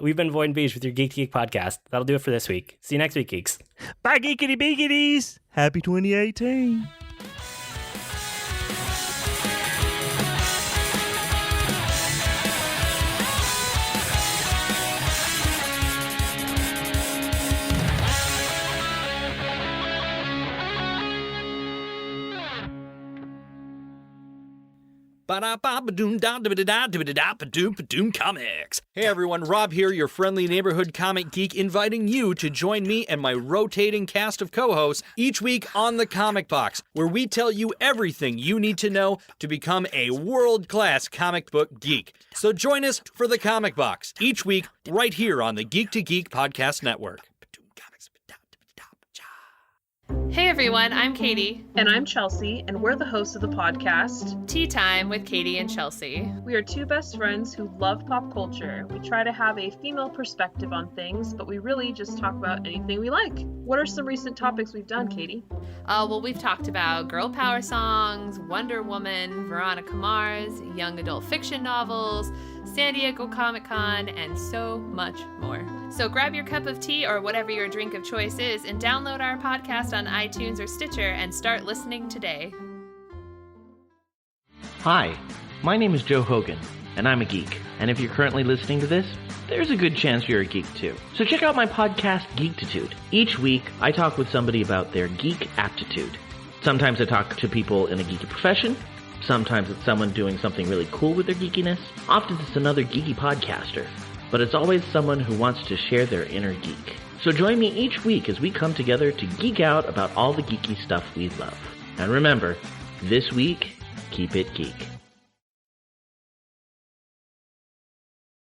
We've been Void and Beej with your Geek to Geek podcast. That'll do it for this week. See you next week, geeks. Bye, geekity beakities. Happy 2018. Comics. Hey everyone, Rob here, your friendly neighborhood comic geek, inviting you to join me and my rotating cast of co-hosts each week on The Comic Box, where we tell you everything you need to know to become a world-class comic book geek. So join us for The Comic Box each week right here on the Geek to Geek Podcast Network. Hey everyone, I'm Katie. And I'm Chelsea, and we're the hosts of the podcast Tea Time with Katie and Chelsea. We are 2 best friends who love pop culture. We try to have a female perspective on things, but we really just talk about anything we like. What are some recent topics we've done, Katie? Well, we've talked about girl power songs, Wonder Woman, Veronica Mars, young adult fiction novels, San Diego Comic-Con, and so much more. So grab your cup of tea or whatever your drink of choice is and download our podcast on iTunes or Stitcher and start listening today. Hi, my name is Joe Hogan, and I'm a geek. And if you're currently listening to this, there's a good chance you're a geek too. So check out my podcast, Geektitude. Each week, I talk with somebody about their geek aptitude. Sometimes I talk to people in a geeky profession. Sometimes it's someone doing something really cool with their geekiness. Often it's another geeky podcaster. But it's always someone who wants to share their inner geek. So join me each week as we come together to geek out about all the geeky stuff we love. And remember, this week, keep it geek.